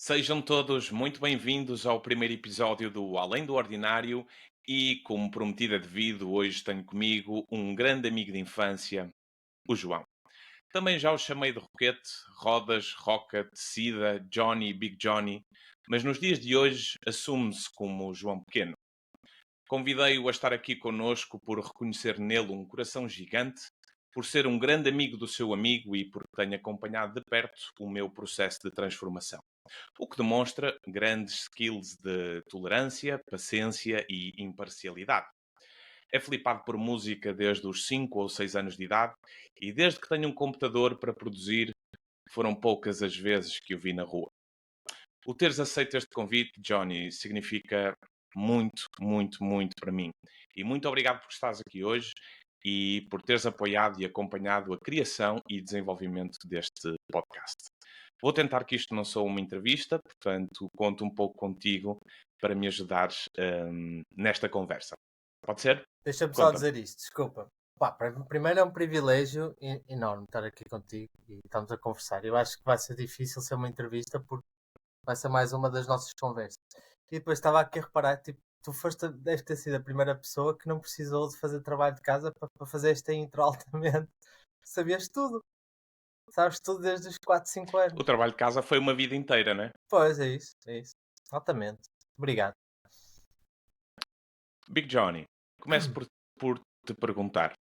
Sejam todos muito bem-vindos ao primeiro episódio do Além do Ordinário e, como prometido é devido, hoje tenho comigo um grande amigo de infância, o João. Também já o chamei de Roquete, Rodas, Roca, Tecida, Johnny, Big Johnny, mas nos dias de hoje assume-se como João Pequeno. Convidei-o a estar aqui conosco por reconhecer nele um coração gigante, por ser um grande amigo do seu amigo e por ter acompanhado de perto o meu processo de transformação. O que demonstra grandes skills de tolerância, paciência e imparcialidade. É flipado por música desde os 5 ou 6 anos de idade e desde que tenho um computador para produzir, foram poucas as vezes que o vi na rua. O teres aceito este convite, Johnny, significa muito, muito, muito para mim. E muito obrigado por estares aqui hoje e por teres apoiado e acompanhado a criação e desenvolvimento deste podcast. Vou tentar que isto não sou uma entrevista, portanto, conto um pouco contigo para me ajudares nesta conversa. Pode ser? Deixa-me só Conta-me. dizer isto, desculpa. Pá, primeiro é um privilégio enorme estar aqui contigo e estamos a conversar. Eu acho que vai ser difícil ser uma entrevista porque vai ser mais uma das nossas conversas. E depois estava aqui a reparar, tipo, deves ter sido a primeira pessoa que não precisou de fazer trabalho de casa para fazer esta intro altamente. Sabias tudo, sabes tudo desde os 4 5 O anos. trabalho de casa foi uma vida inteira, né? Pois, é isso, é isso. Altamente. Obrigado. Big Johnny, começo por te perguntar: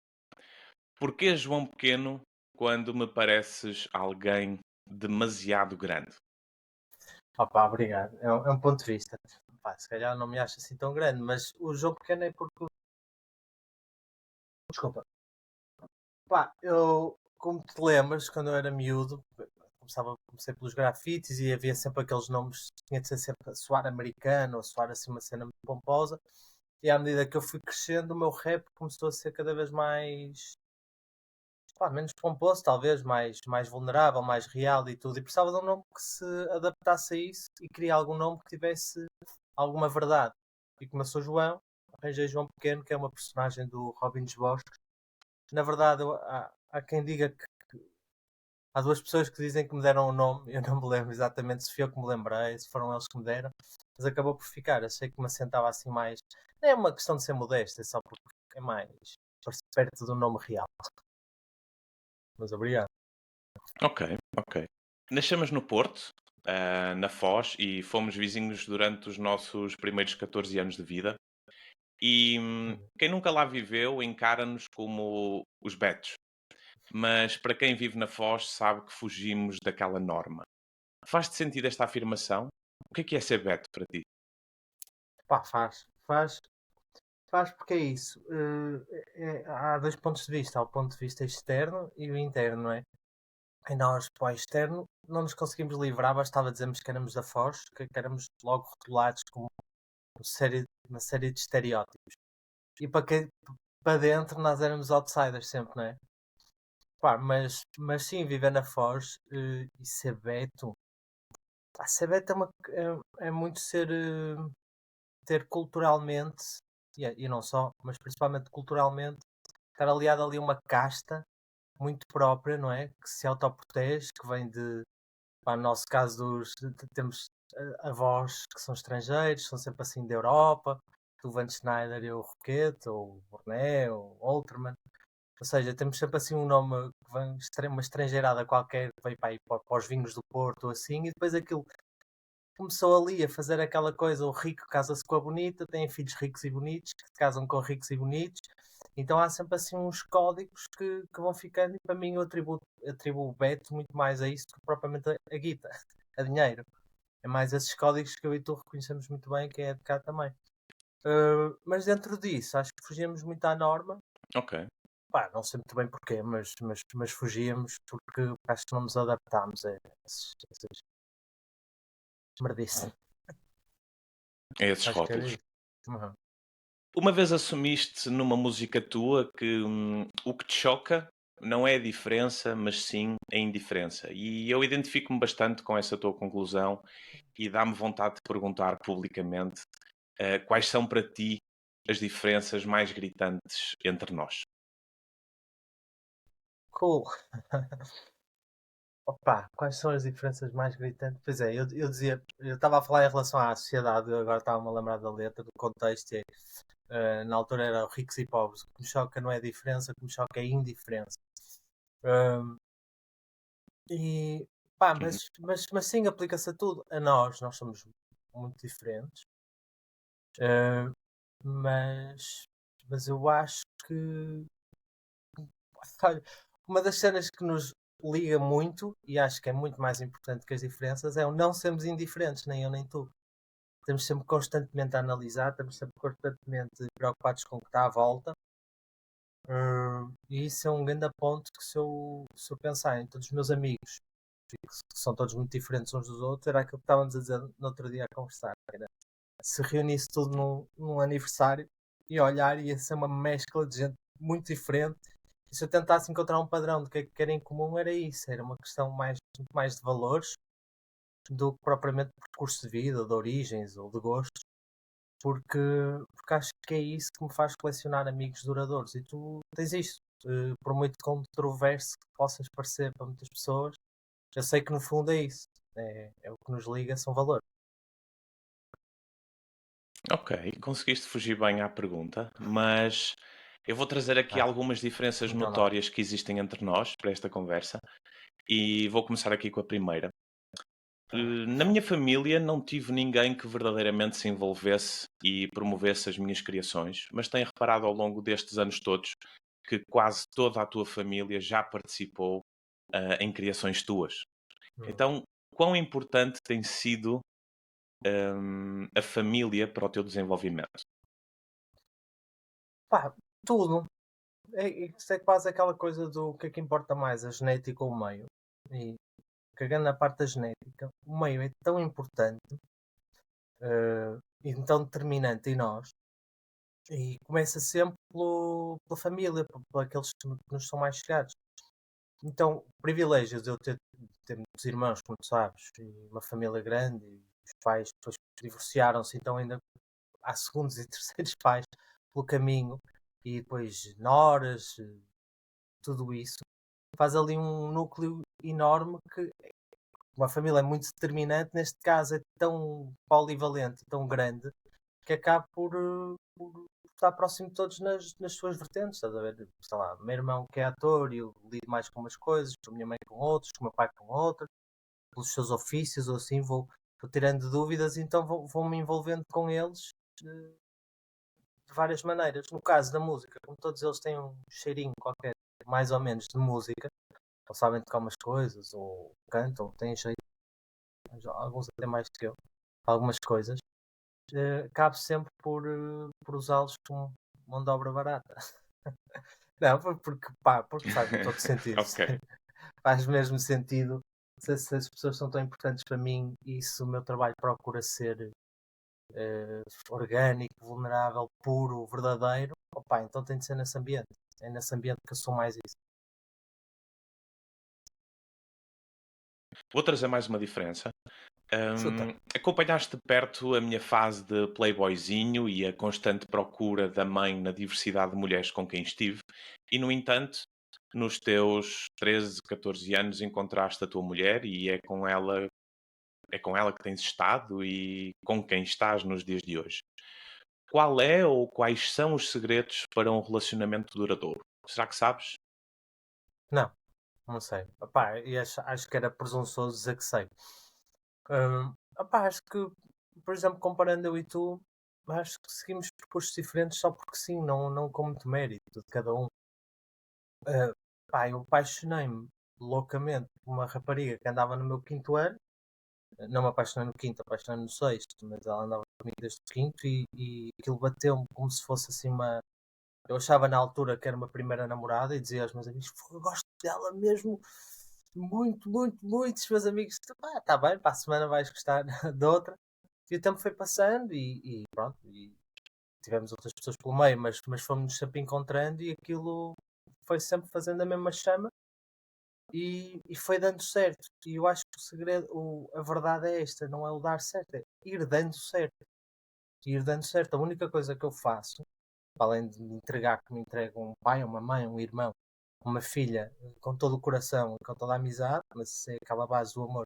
porquê João Pequeno quando me pareces alguém demasiado grande? Opa, obrigado. É um ponto de vista. Pá, se calhar não me acho assim tão grande, mas o jogo pequeno é porque. Desculpa. Pá, eu, como te lembras, quando eu era miúdo, comecei pelos grafites e havia sempre aqueles nomes, tinha de ser sempre a soar americano, ou soar assim uma cena muito pomposa. E à medida que eu fui crescendo, o meu rap começou a ser cada vez mais, pá, menos pomposo, talvez, mais vulnerável, mais real e tudo. E precisava de um nome que se adaptasse a isso e queria algum nome que tivesse alguma verdade. E como eu sou João, arranjei João Pequeno, que é uma personagem do Robin dos Bosques. Na verdade, há quem diga que há duas pessoas que dizem que me deram o nome, eu não me lembro exatamente se fui eu que me lembrei, se foram eles que me deram, mas acabou por ficar. Achei que me assentava assim mais. Não é uma questão de ser modesto, é só porque é mais perto do nome real. Mas obrigado. Ok, ok. Nascemos no Porto, na Foz, e fomos vizinhos durante os nossos primeiros 14 anos de vida. E quem nunca lá viveu encara-nos como os betos. Mas para quem vive na Foz sabe que fugimos daquela norma. Faz-te sentido esta afirmação? O que é ser beto para ti? Pá, faz porque é isso. Há dois pontos de vista. Há o ponto de vista externo e o interno, não é? E nós, para o externo, não nos conseguimos livrar, bastava dizermos que éramos da Foz, que éramos logo rotulados como uma série de estereótipos. E para dentro nós éramos outsiders sempre, não é? Pá, mas sim, viver na Foz e ser Beto. Pá, ser Beto é muito ter culturalmente, e não só, mas principalmente culturalmente, estar aliado ali a uma casta muito própria, não é? Que se autoprotege, que vem de, pá, no nosso caso, temos avós que são estrangeiros, são sempre assim da Europa, do Van Schneider e o Roquette, ou o Borné, ou o Olterman. Ou seja, temos sempre assim um nome que vem uma estrangeirada qualquer que veio para, aí, para os vinhos do Porto, ou assim, e depois aquilo começou ali a fazer aquela coisa: o rico casa-se com a bonita, tem filhos ricos e bonitos, que se casam com ricos e bonitos. Então há sempre assim uns códigos que vão ficando, e para mim eu atribuo o Beto muito mais a isso do que propriamente a guita, a dinheiro. É mais esses códigos que eu e tu reconhecemos muito bem, que é de cá também. Mas dentro disso, acho que fugimos muito à norma. Ok. Pá, não sei muito bem porquê, mas fugíamos porque acho que não nos adaptámos a essas merdices. É esses Acho que era rótulos. isso. Uhum. Uma vez assumiste numa música tua que o que te choca não é a diferença, mas sim a indiferença. E eu identifico-me bastante com essa tua conclusão e dá-me vontade de perguntar publicamente quais são para ti as diferenças mais gritantes entre nós. Cool. Opa, quais são as diferenças mais gritantes? Pois é, eu dizia, eu estava a falar em relação à sociedade, eu agora estava-me a lembrar da letra, do contexto, na altura era ricos e pobres. O que me choca não é a diferença, o que me choca é a indiferença. Ahm, e pá, Uhum. mas sim, aplica-se a tudo. A nós somos muito diferentes. Ahm, mas, mas eu acho que olha, uma das cenas que nos liga muito, e acho que é muito mais importante que as diferenças, é o não sermos indiferentes, nem eu nem tu. Estamos sempre constantemente a analisar, estamos sempre constantemente preocupados com o que está à volta. E isso é um grande ponto que se eu pensar em todos os meus amigos, que são todos muito diferentes uns dos outros, era aquilo que estávamos a dizer no outro dia a conversar. Era, se reunisse tudo num aniversário e olhar, ia ser uma mescla de gente muito diferente. E se eu tentasse encontrar um padrão do que era em comum, era isso. Era uma questão muito mais de valores do que propriamente de percurso de vida, de origens ou de gostos, porque, porque acho que é isso que me faz colecionar amigos duradouros. E tu tens isto, por muito controverso que possas parecer para muitas pessoas, eu sei que no fundo é isso. É o que nos liga, são valores. Ok, conseguiste fugir bem à pergunta, mas eu vou trazer aqui Ah, algumas diferenças então não. notórias que existem entre nós para esta conversa e vou começar aqui com a primeira. Ah, Na minha família não tive ninguém que verdadeiramente se envolvesse e promovesse as minhas criações, mas tenho reparado ao longo destes anos todos que quase toda a tua família já participou em criações tuas. hum. Então, quão importante tem sido a família para o teu desenvolvimento? Pá, tudo. Isto é quase aquela coisa do que é que importa mais, a genética ou o meio. E cagando na parte da genética, o meio é tão importante e tão determinante em nós. E começa sempre pela família, por aqueles que nos são mais chegados. Então, o privilégio de eu ter muitos irmãos, como tu sabes, e uma família grande, e os pais depois divorciaram-se, então ainda há segundos e terceiros pais pelo caminho, e depois noras, tudo isso, faz ali um núcleo enorme que uma família é muito determinante, neste caso é tão polivalente, tão grande, que acaba por estar próximo de todos nas suas vertentes, estás a ver? Sei lá, meu irmão que é ator e eu lido mais com umas coisas, a minha mãe com outros, o meu pai com outras, pelos seus ofícios ou assim, vou tirando dúvidas, então vou-me envolvendo com eles de várias maneiras. No caso da música, como todos eles têm um cheirinho qualquer, mais ou menos, de música, ou sabem tocar umas coisas, ou cantam, ou têm jeito, alguns até mais que eu, algumas coisas, acabo sempre por usá-los como mão de obra barata. Não, porque faz todo sentido. Ok. Faz mesmo sentido. Se as pessoas são tão importantes para mim e se o meu trabalho procura ser orgânico, vulnerável, puro, verdadeiro, opa, então tem de ser nesse ambiente. É nesse ambiente que eu sou mais isso. Vou trazer mais uma diferença. Chuta. Acompanhaste de perto a minha fase de playboyzinho e a constante procura da mãe na diversidade de mulheres com quem estive, e no entanto, nos teus 13, 14 anos encontraste a tua mulher e é com ela que tens estado e com quem estás nos dias de hoje. Qual é ou quais são os segredos para um relacionamento duradouro? Será que sabes? Não, não sei. Opá, e acho que era presunçoso dizer que sei. Opá, acho que, por exemplo, comparando eu e tu, acho que seguimos percursos diferentes só porque sim, não com muito mérito de cada um. Pá, eu apaixonei-me loucamente por uma rapariga que andava no meu quinto ano. Não me apaixonei no quinto, apaixonei no sexto, mas ela andava comigo desde o quinto e aquilo bateu-me como se fosse assim uma. Eu achava na altura que era uma primeira namorada e dizia aos meus amigos: "Pô, eu gosto dela mesmo muito, muito, muito." Os meus amigos, ah, tá bem, para a semana vais gostar de outra. E o tempo foi passando e pronto, e tivemos outras pessoas pelo meio, mas fomos sempre encontrando e aquilo foi sempre fazendo a mesma chama e foi dando certo. E eu acho que o segredo, a verdade é esta, não é o dar certo, é ir dando certo. Ir dando certo. A única coisa que eu faço, além de me entregar como entrego um pai, uma mãe, um irmão, uma filha com todo o coração e com toda a amizade, mas é aquela base do amor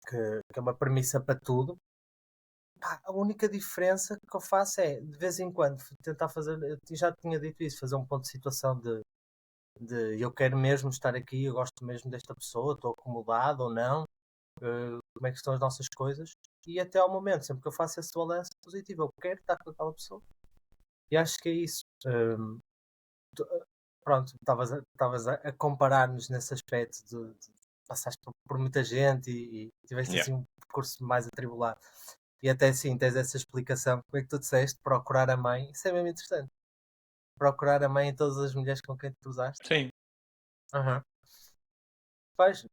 que é uma premissa para tudo. Pá, a única diferença que eu faço é, de vez em quando, tentar fazer, eu já tinha dito isso, fazer um ponto de situação de eu quero mesmo estar aqui, eu gosto mesmo desta pessoa, estou acomodado ou não, como é que estão as nossas coisas, e até ao momento, sempre que eu faço esse balanço positivo, eu quero estar com aquela pessoa. E acho que é isso. Tu- Pronto, estavas a comparar-nos nesse aspecto de passaste por muita gente e tiveste Yeah. assim um percurso mais atribulado. E até sim, tens essa explicação. Como é que tu disseste? Procurar a mãe. Isso é mesmo interessante. Procurar a mãe em todas as mulheres com quem te cruzaste. Sim. Aham. Faz.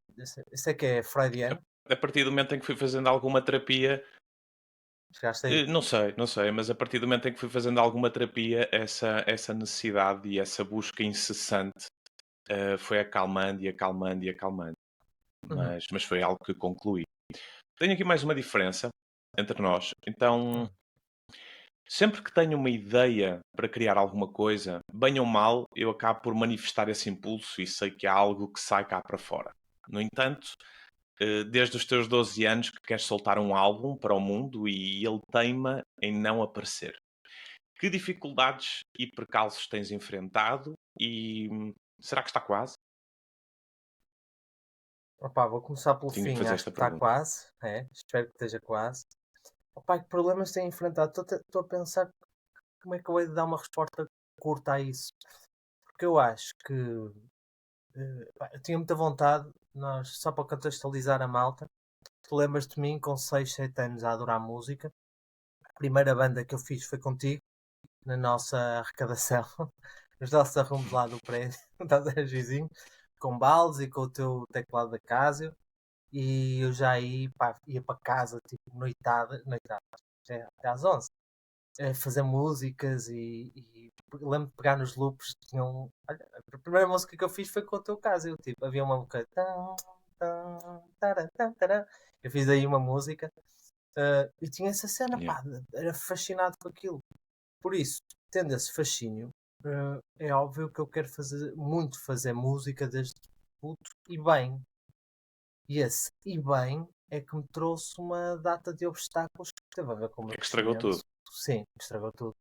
Isso é que é freudiano. A partir do momento em que fui fazendo alguma terapia, Chegaste aí. não sei, mas a partir do momento em que fui fazendo alguma terapia, essa necessidade e essa busca incessante foi acalmando e acalmando e acalmando. Uhum. Mas foi algo que concluí. Tenho aqui mais uma diferença entre nós. Então, Uhum. sempre que tenho uma ideia para criar alguma coisa, bem ou mal, eu acabo por manifestar esse impulso e sei que há algo que sai cá para fora. No entanto, desde os teus 12 anos que queres soltar um álbum para o mundo e ele teima em não aparecer. Que dificuldades e percalços tens enfrentado e será que está quase? Opa, vou começar pelo Tinha que fim. fazer Acho esta que está pergunta. quase. É, espero que esteja quase. Opa, que problemas têm enfrentado? Estou a pensar como é que eu hei de dar uma resposta curta a isso. Porque eu acho que pá, eu tinha muita vontade, só para contextualizar a malta, tu lembras de mim com 6 7 anos a adorar música. A primeira banda que eu fiz foi contigo, na nossa arrecadação, nos nossos arrumos lá do prédio, estás a ver, vizinho, com baldes e com o teu teclado da Casio. E eu já aí, pá, ia para casa, tipo, noitada, até às 11 fazer músicas e lembro de pegar nos loops. Olha, a primeira música que eu fiz foi com o teu caso. Tipo, havia uma música. Eu fiz aí uma música e tinha essa cena, Yeah. pá, era fascinado com aquilo. Por isso, tendo esse fascínio, é óbvio que eu quero muito fazer música desde puto e bem. E esse e bem é que me trouxe uma data de obstáculos que teve a ver com o meu É que estragou crescimento. tudo. Sim, estragou tudo.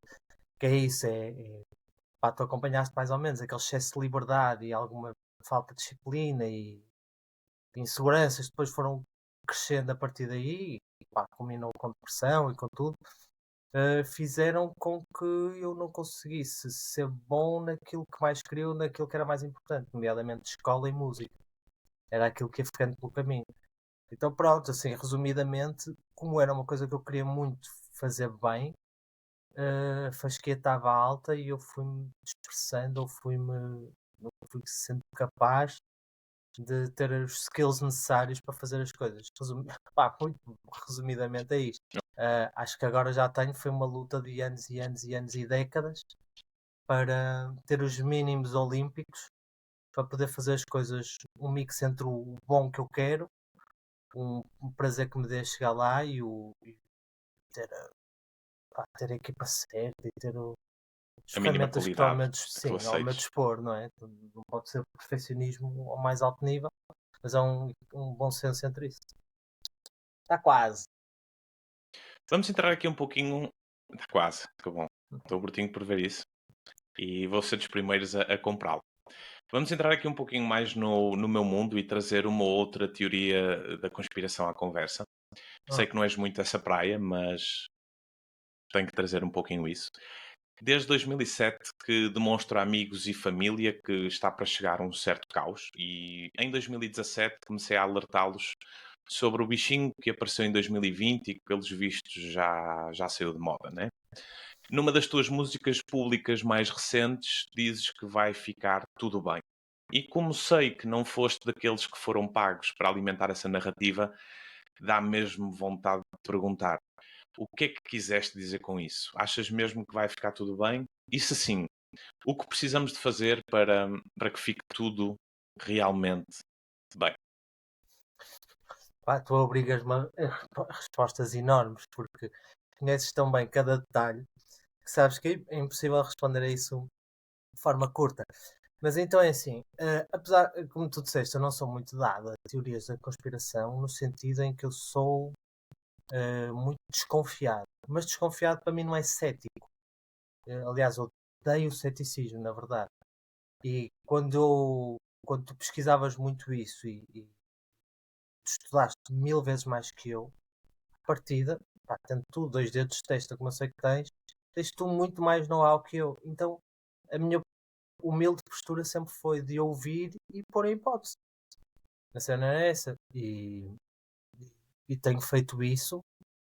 Que é isso, pá, tu acompanhaste mais ou menos aquele excesso de liberdade e alguma falta de disciplina e de inseguranças depois foram crescendo a partir daí e pá, culminou com depressão e com tudo, fizeram com que eu não conseguisse ser bom naquilo que mais queria, naquilo que era mais importante, nomeadamente escola e música. Era aquilo que ia ficando pelo caminho. Então pronto, assim, resumidamente, como era uma coisa que eu queria muito fazer bem, a fasquia estava alta e eu fui-me dispersando ou fui sendo capaz de ter os skills necessários para fazer as coisas. Pá, muito resumidamente é isto. Acho que agora já tenho, foi uma luta de anos e anos e anos e décadas para ter os mínimos olímpicos para poder fazer as coisas, um mix entre o bom que eu quero, um prazer que me dê chegar lá e ter, ter a equipa certa e ter as A mínima ferramentas que estão qualidade que tu sim, ao meu aceites. dispor, não é? Não pode ser perfeccionismo ao mais alto nível, mas é um bom senso entre isso. Está quase. Vamos entrar aqui um pouquinho. Está quase, está bom. Estou mortinho por ver isso. E vou ser dos primeiros a comprá-lo. Vamos entrar aqui um pouquinho mais no meu mundo e trazer uma outra teoria da conspiração à conversa. Ah, Sei que não és muito essa praia, mas tenho que trazer um pouquinho isso. Desde 2007 que demonstro a amigos e família que está para chegar um certo caos e em 2017 comecei a alertá-los sobre o bichinho que apareceu em 2020 e que pelos vistos já saiu de moda, né? Numa das tuas músicas públicas mais recentes dizes que vai ficar tudo bem. E como sei que não foste daqueles que foram pagos para alimentar essa narrativa, dá mesmo vontade de perguntar: o que é que quiseste dizer com isso? Achas mesmo que vai ficar tudo bem? E se sim, o que precisamos de fazer para que fique tudo realmente bem? pá, tu obrigas-me a respostas enormes, porque conheces tão bem cada detalhe que sabes que é impossível responder a isso de forma curta. Mas então é assim, apesar, como tu disseste, eu não sou muito dado a teorias da conspiração, no sentido em que eu sou muito desconfiado. Mas desconfiado para mim não é cético. Aliás, eu odeio o ceticismo, na verdade. E quando tu pesquisavas muito isso e tu estudaste 1000 vezes mais que eu, à partida, pá, tendo tu 2 dedos de testa, como eu sei que tens tu muito mais know-how que eu. Então, a minha humilde postura sempre foi de ouvir e pôr em hipótese. A cena é essa. E tenho feito isso,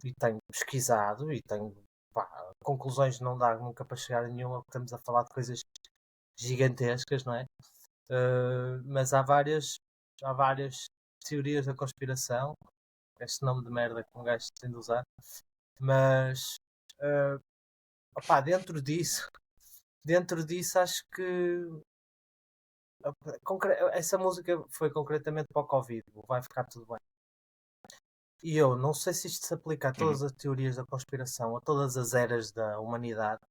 e tenho pesquisado, e tenho, pá, conclusões não dá nunca para chegar a nenhuma, porque estamos a falar de coisas gigantescas, não é? Mas há várias teorias da conspiração, este nome de merda que um gajo tem de usar, mas opá, dentro disso acho que essa música foi concretamente para o Covid, vai ficar tudo bem. E eu não sei se isto se aplica a Uhum. todas as teorias da conspiração, a todas as eras da humanidade,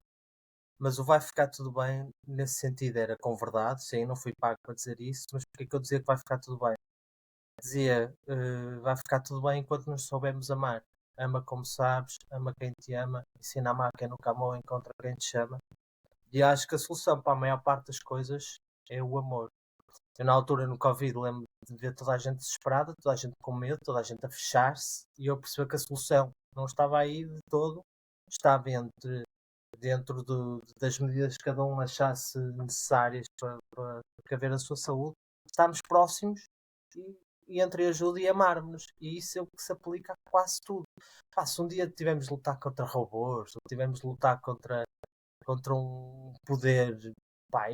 mas o vai ficar tudo bem nesse sentido era com verdade, sim, não fui pago para dizer isso, mas porque é que eu dizia que vai ficar tudo bem? Dizia, vai ficar tudo bem enquanto nos soubermos amar. Ama como sabes, ama quem te ama, ensina a amar quem nunca amou, encontra quem te chama. E acho que a solução para a maior parte das coisas é o amor. Eu, na altura, no Covid, lembro de ver toda a gente desesperada, toda a gente com medo, toda a gente a fechar-se, e eu percebi que a solução não estava aí de todo, estava dentro das medidas que cada um achasse necessárias para precaver a sua saúde, estarmos próximos e entre ajuda e amarmos. E isso é o que se aplica a quase tudo. Pá, se um dia tivemos de lutar contra robôs, ou tivemos de lutar contra um poder, pá,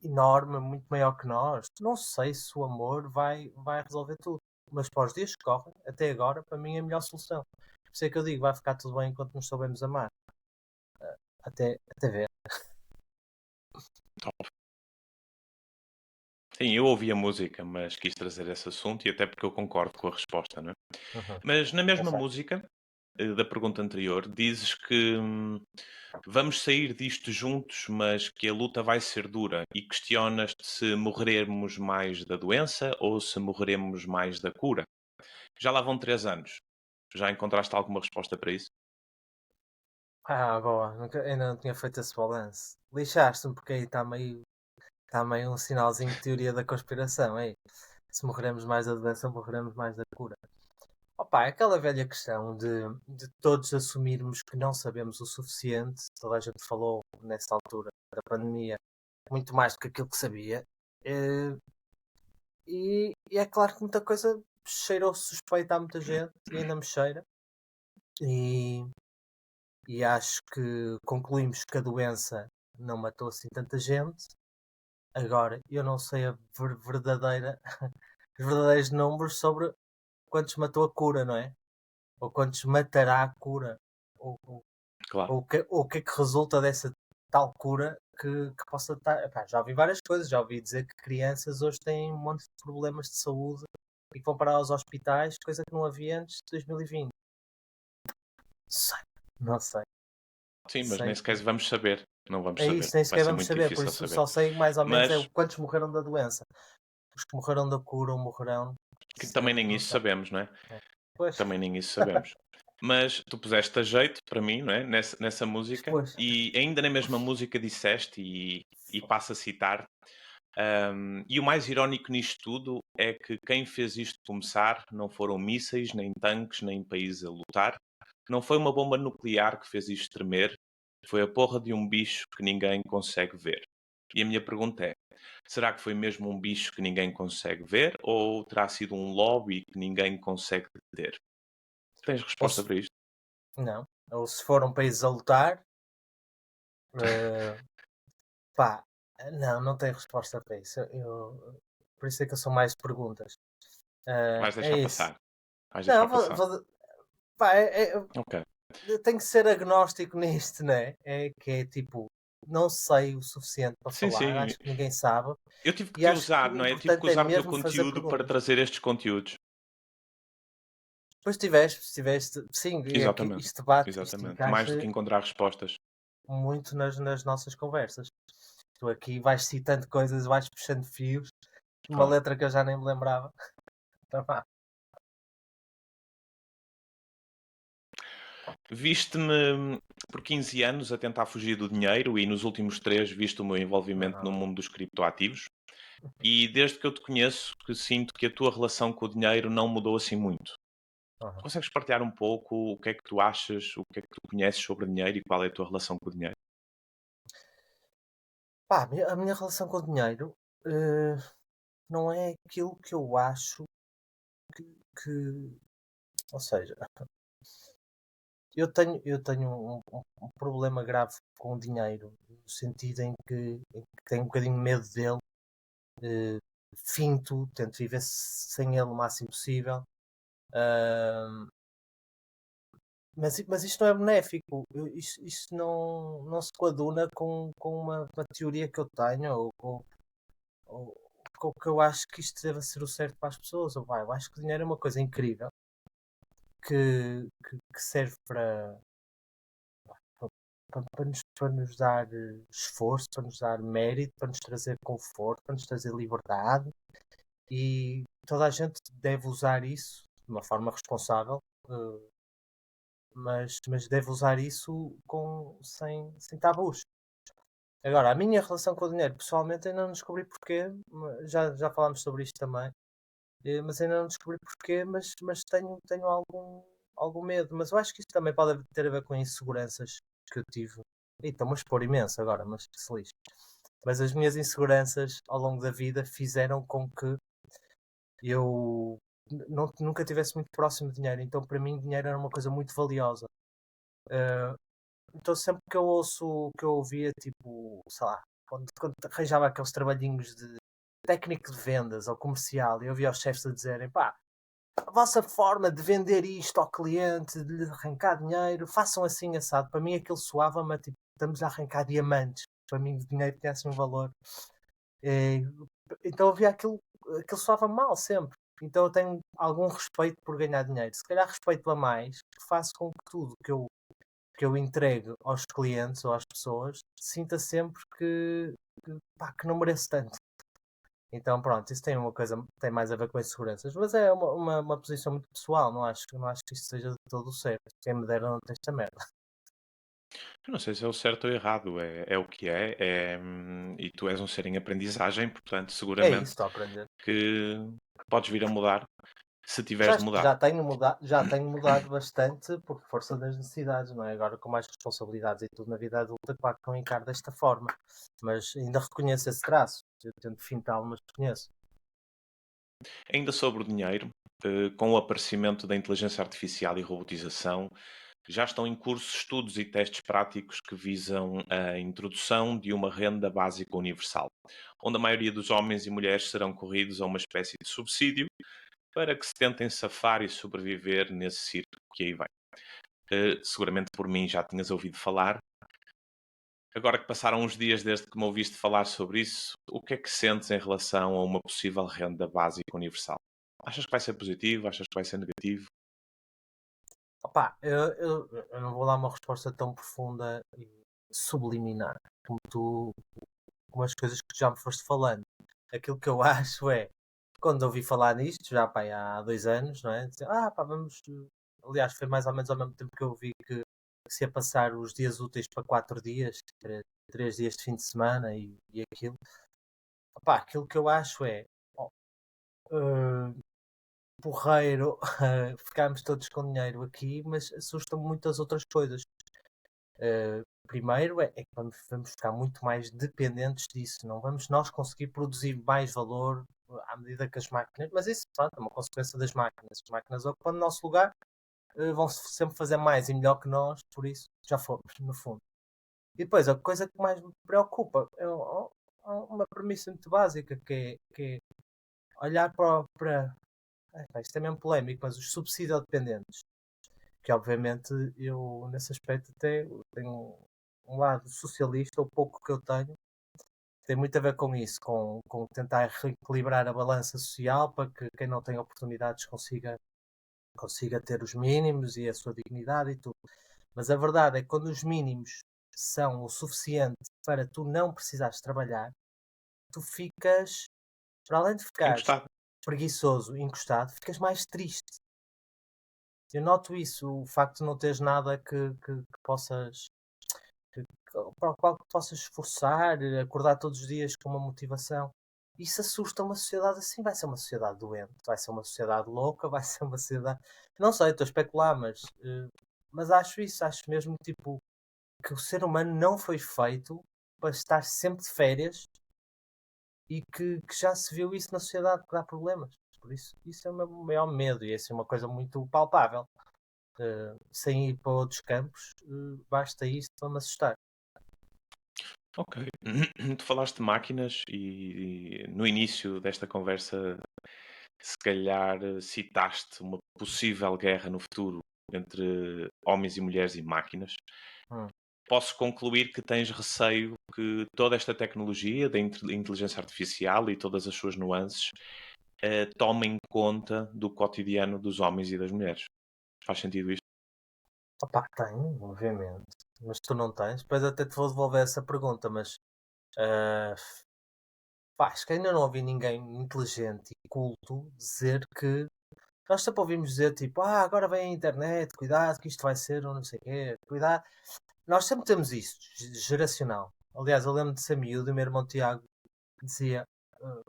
enorme, muito maior que nós, não sei se o amor vai resolver tudo. Mas para os dias que correm, até agora, para mim é a melhor solução. Por isso é que eu digo, vai ficar tudo bem enquanto nos soubermos amar. Até ver. Top. Sim, eu ouvi a música, mas quis trazer esse assunto e até porque eu concordo com a resposta, não é? Uhum. Mas na Já mesma sei. música, da pergunta anterior, dizes que vamos sair disto juntos, mas que a luta vai ser dura e questionas-te se morreremos mais da doença ou se morreremos mais da cura. Já lá vão 3 anos. Já encontraste alguma resposta para isso? Boa. Ainda não tinha feito esse balanço. Lixaste-me porque aí está meio um sinalzinho de teoria da conspiração. Aí. Se morreremos mais da doença, morreremos mais da cura. Opa, é aquela velha questão de todos assumirmos que não sabemos o suficiente. Toda a gente falou nessa altura da pandemia muito mais do que aquilo que sabia. Eh, E é claro que muita coisa cheirou suspeita a muita gente e ainda me cheira. E, e acho que concluímos que a doença não matou assim tanta gente. Agora, eu não sei os verdadeiros números sobre quantos matou a cura, não é? Ou quantos matará a cura. Ou, ou, Claro. ou o que é que resulta dessa tal cura que possa estar. Epá, já ouvi várias coisas, já ouvi dizer que crianças hoje têm um monte de problemas de saúde e que vão parar aos hospitais, coisa que não havia antes de 2020. Sei, não sei. Sim, mas nem Sei sequer que. vamos saber. Não vamos É saber. isso, nem Vai sequer ser vamos muito saber, por difícil isso saber. só sei mais ou menos Mas quantos morreram da doença. Os que morreram da cura ou morrerão. que Isso também nem não isso sei. sabemos, não é? É. Pois, Também nem isso sabemos. Mas tu puseste a jeito para mim, não é? Nessa música, pois. e ainda na mesma música disseste, e passo a citar, e o mais irónico nisto tudo é que quem fez isto começar não foram mísseis, nem tanques, nem países a lutar. Não foi uma bomba nuclear que fez isto tremer, foi a porra de um bicho que ninguém consegue ver. E a minha pergunta é: será que foi mesmo um bicho que ninguém consegue ver ou terá sido um lobby que ninguém consegue deter? Tens Ou resposta se, para isto? não. Ou se foram países a lutar, eh, pá, não tenho resposta para isso. Por isso é que eu sou mais perguntas. Vais É deixar isso. passar. Vais Não, deixar passar. pá, Ok. eu tenho que ser agnóstico nisto, né? É que é tipo, não sei o suficiente para Sim, falar, sim. acho que ninguém sabe, Eu tive que e te acho que usar, o não é? Eu tive que importante é usar o teu mesmo fazer conteúdo para perguntas. trazer estes conteúdos. Depois tiveste, sim, é que Exatamente. isto bate, isto Exatamente. Mais do que encaixa encontrar respostas. muito nas nossas conversas. Tu aqui vais citando coisas, vais puxando fios, uma Claro. letra que eu já nem me lembrava. Então, vá. Viste-me por 15 anos a tentar fugir do dinheiro e nos últimos 3 viste o meu envolvimento no Não. mundo dos criptoativos. E desde que eu te conheço, que sinto que a tua relação com o dinheiro não mudou assim muito. Aham. Consegues partilhar um pouco o que é que tu achas, o que é que tu conheces sobre dinheiro e qual é a tua relação com o dinheiro? Pá, a minha relação com o dinheiro eh, não é aquilo que eu acho que. Ou seja, eu tenho um problema grave com o dinheiro, no sentido em que tenho um bocadinho de medo dele, eh, finto, tento viver sem ele o máximo possível. ah, mas isto não é benéfico, isto não se coaduna com uma teoria que eu tenho, ou com o que eu acho que isto deve ser o certo para as pessoas. Ou, vai, eu acho que o dinheiro é uma coisa incrível que serve para nos dar esforço, para nos dar mérito, para nos trazer conforto, para nos trazer liberdade, e toda a gente deve usar isso de uma forma responsável, eh, mas deve usar isso sem tabus. Agora, a minha relação com o dinheiro, pessoalmente, ainda não descobri porquê, já falámos sobre isto também, mas ainda não descobri porquê, mas tenho algum medo. Mas eu acho que isto também pode ter a ver com inseguranças que eu tive. E estou-me a expor imenso agora, mas que se lixe. Mas as minhas inseguranças ao longo da vida fizeram com que eu nunca tivesse muito próximo de dinheiro. Então, para mim, dinheiro era uma coisa muito valiosa. Eh, então, sempre que eu ouço, que eu ouvia, tipo, sei lá, quando arranjava aqueles trabalhinhos de técnico de vendas ou comercial, e eu ouvia os chefes a dizerem: pá, a vossa forma de vender isto ao cliente, de lhe arrancar dinheiro, façam assim assado. Para mim aquilo soava-me tipo, estamos a arrancar diamantes. Para mim o dinheiro tinha assim um valor. Eh, então eu via aquilo soava mal sempre. Então eu tenho algum respeito por ganhar dinheiro. Se calhar respeito a mais, que faço com que tudo que eu entregue aos clientes ou às pessoas sinta sempre pá, que não mereço tanto. Então, pronto, isso tem mais a ver com as seguranças, mas é uma posição muito pessoal, não acho que isto seja de todo o certo. Quem me dera não ter esta merda. Eu não sei se é o certo ou errado, é o que e tu és um ser em aprendizagem, portanto, É seguramente isso, estou a aprender. que podes vir a mudar se tiveres Já, de mudar. já tenho mudado bastante por força das necessidades, não é? Agora com mais responsabilidades e tudo na vida adulta, claro que não encaro desta forma, mas ainda reconheço esse traço. Eu tento fintá-lo, mas reconheço. Ainda sobre o dinheiro, com o aparecimento da inteligência artificial e robotização, já estão em curso estudos e testes práticos que visam a introdução de uma renda básica universal, onde a maioria dos homens e mulheres serão corridos a uma espécie de subsídio para que se tentem safar e sobreviver nesse circo que aí vem. Seguramente por mim já tinhas ouvido falar. Agora que passaram uns dias desde que me ouviste falar sobre isso, o que é que sentes em relação a uma possível renda básica universal? Achas que vai ser positivo? Achas que vai ser negativo? Opa, eu não vou dar uma resposta tão profunda e subliminar como as coisas que já me foste falando. Aquilo que eu acho é, quando ouvi falar nisto, já pá, há 2 anos, não é? Dizer, pá, vamos. Aliás, foi mais ou menos ao mesmo tempo que eu ouvi que se ia passar os dias úteis para 4 dias, 3 dias de fim de semana e aquilo. Opá, aquilo que eu acho é, ó, eh, porreiro, ficarmos todos com dinheiro aqui, mas assustam-me muitas outras coisas. Primeiro é que vamos ficar muito mais dependentes disso, não vamos nós conseguir produzir mais valor à medida que as máquinas, mas isso pronto, é uma consequência das máquinas. As máquinas ocupando o nosso lugar, vão sempre fazer mais e melhor que nós, por isso já fomos, no fundo. E depois a coisa que mais me preocupa é uma premissa muito básica que é olhar isto é mesmo polémico, mas os subsídio-dependentes, que obviamente eu nesse aspecto até tenho um lado socialista, o pouco que eu tenho, tem muito a ver com isso, com tentar reequilibrar a balança social para que quem não tem oportunidades consiga ter os mínimos e a sua dignidade e tudo. Mas a verdade é que quando os mínimos são o suficiente para tu não precisares trabalhar, tu ficas, para além de ficares Encostado. preguiçoso e encostado, ficas mais triste. Eu noto isso, o facto de não teres nada que possas, que- para o qual te possas esforçar, acordar todos os dias com uma motivação. Isso assusta uma sociedade assim, vai ser uma sociedade doente, vai ser uma sociedade louca, vai ser uma sociedade. Não sei, estou a especular, mas acho isso, acho mesmo tipo que o ser humano não foi feito para estar sempre de férias e que já se viu isso na sociedade que dá problemas. Por isso é o meu maior medo e essa é uma coisa muito palpável. Sem ir para outros campos, basta isso para me assustar. Ok. Tu falaste de máquinas e no início desta conversa, se calhar citaste uma possível guerra no futuro entre homens e mulheres e máquinas. Hum. Posso concluir que tens receio que toda esta tecnologia da inteligência artificial e todas as suas nuances tomem conta do cotidiano dos homens e das mulheres. Faz sentido isto? Opá, tenho, obviamente. Mas tu não tens. Depois até te vou devolver essa pergunta, mas ah, pá, acho que ainda não ouvi ninguém inteligente e culto dizer que. Nós sempre ouvimos dizer tipo, agora vem a internet, cuidado que isto vai ser ou não sei o quê, cuidado. Nós sempre temos isso, geracional. Aliás, eu lembro de ser miúdo e o meu irmão Tiago dizia,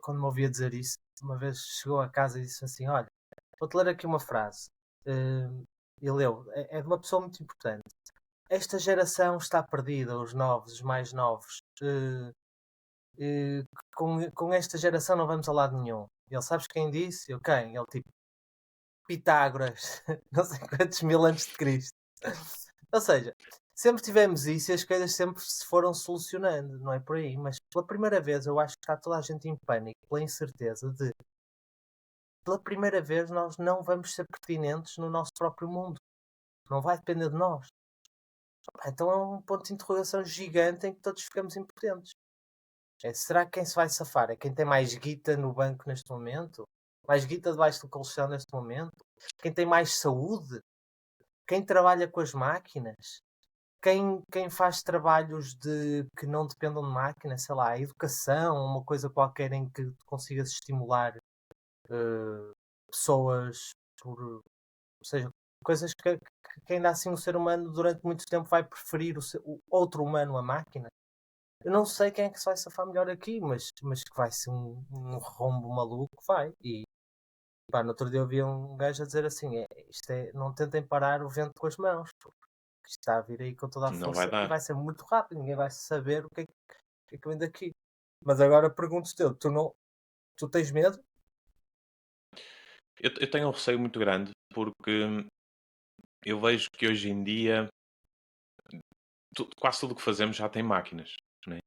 quando me ouvia dizer isso, uma vez chegou a casa e disse assim: Olha, vou-te ler aqui uma frase. E leu, é de uma pessoa muito importante. Esta geração está perdida, os novos, os mais novos. Com esta geração não vamos a lado nenhum. E ele, sabes quem disse? Eu, quem? Ele, tipo, Pitágoras, não sei quantos mil antes de Cristo. Ou seja, sempre tivemos isso e as coisas sempre se foram solucionando, não é por aí. Mas pela primeira vez eu acho que está toda a gente em pânico, pela incerteza de, pela primeira vez, nós não vamos ser pertinentes no nosso próprio mundo. Não vai depender de nós. Então é um ponto de interrogação gigante em que todos ficamos impotentes. Será que quem se vai safar é quem tem mais guita no banco neste momento? Mais guita debaixo do colchão neste momento? Quem tem mais saúde? Quem trabalha com as máquinas? Quem faz trabalhos que não dependam de máquinas? Sei lá, a educação, uma coisa qualquer em que consigas estimular pessoas ou seja, coisas que ainda assim o ser humano durante muito tempo vai preferir o outro humano à máquina. Eu não sei quem é que se vai safar melhor aqui, mas que vai ser um rombo maluco, vai. E pá, no outro dia eu vi um gajo a dizer assim: não tentem parar o vento com as mãos, porque isto está a vir aí com toda a Não vai força e dar. vai ser muito rápido, ninguém vai saber o que é que vem daqui. Mas agora pergunto-te, tu tens medo? Eu tenho um receio muito grande porque eu vejo que hoje em dia quase tudo o que fazemos já tem máquinas, né?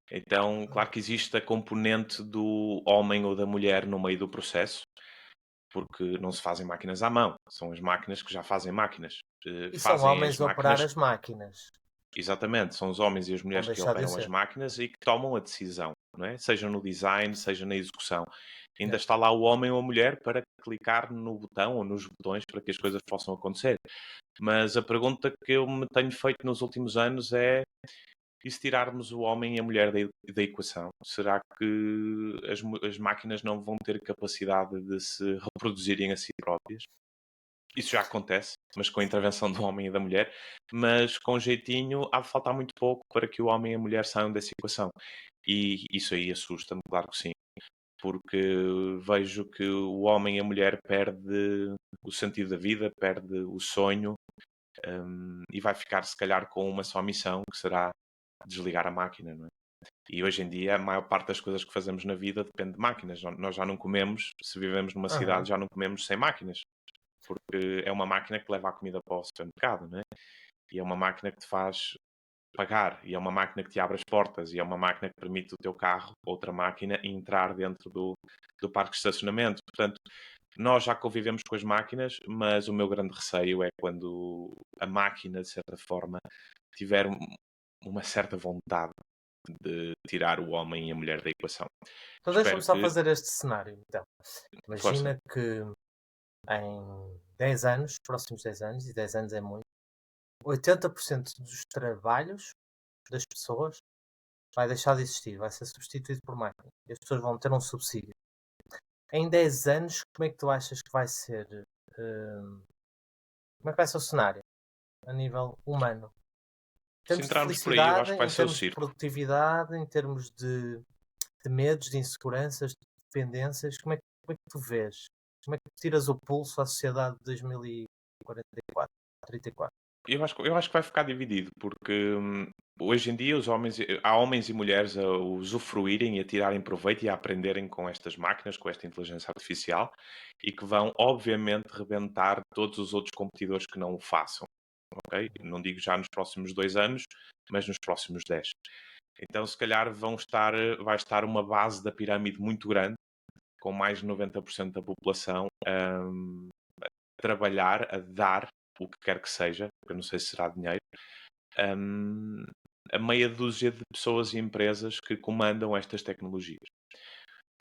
Então, claro que existe a componente do homem ou da mulher no meio do processo, porque não se fazem máquinas à mão, são as máquinas que já fazem máquinas. E são Fazem as homens a operar máquinas, as máquinas. exatamente, são os homens e as Não mulheres que deixar de o operam as ser. máquinas e que tomam a decisão, não é? Seja no design, seja na execução. Ainda Yeah. está lá o homem ou a mulher para clicar no botão ou nos botões para que as coisas possam acontecer. Mas a pergunta que eu me tenho feito nos últimos anos é: e se tirarmos o homem e a mulher da equação, será que as máquinas não vão ter capacidade de se reproduzirem a si próprias? Isso já acontece, mas com a intervenção do homem e da mulher, mas com jeitinho há de faltar muito pouco para que o homem e a mulher saiam dessa equação. E isso aí assusta-me, claro que sim, porque vejo que o homem e a mulher perde o sentido da vida, perde o sonho, e vai ficar se calhar com uma só missão, que será desligar a máquina, não é? E hoje em dia a maior parte das coisas que fazemos na vida depende de máquinas. Nós já não comemos, se vivemos numa Aham. cidade, já não comemos sem máquinas, porque é uma máquina que leva a comida para o supermercado, não é? E é uma máquina que te faz pagar, e é uma máquina que te abre as portas, e é uma máquina que permite o teu carro, outra máquina, entrar dentro do parque de estacionamento. Portanto, nós já convivemos com as máquinas, mas o meu grande receio é quando a máquina, de certa forma, tiver uma certa vontade de tirar o homem e a mulher da equação. Então deixa-me Espero só que. fazer este cenário. Então, Força. imagina que em 10 anos, próximos 10 anos, e 10 anos é muito, 80% dos trabalhos das pessoas vai deixar de existir, vai ser substituído por máquinas. E as pessoas vão ter um subsídio. Em 10 anos, como é que tu achas que vai ser? Como é que vai ser o cenário a nível humano? Em Se termos de entrarmos por aí, eu felicidade, acho que vai em ser o termos de circo. produtividade, em termos de medos, de inseguranças, de dependências, como é que tu vês? Como é que tu tiras o pulso à sociedade de 2044, 34? Eu acho que vai ficar dividido, porque hoje em dia há homens e mulheres a usufruírem e a tirarem proveito e a aprenderem com estas máquinas, com esta inteligência artificial, e que vão, obviamente, rebentar todos os outros competidores que não o façam. Ok? Não digo já nos próximos 2 anos, mas nos próximos 10. Então, se calhar, vai estar uma base da pirâmide muito grande, com mais de 90% da população a trabalhar, a dar o que quer que seja, eu não sei se será dinheiro, hum, a meia dúzia de pessoas e empresas que comandam estas tecnologias.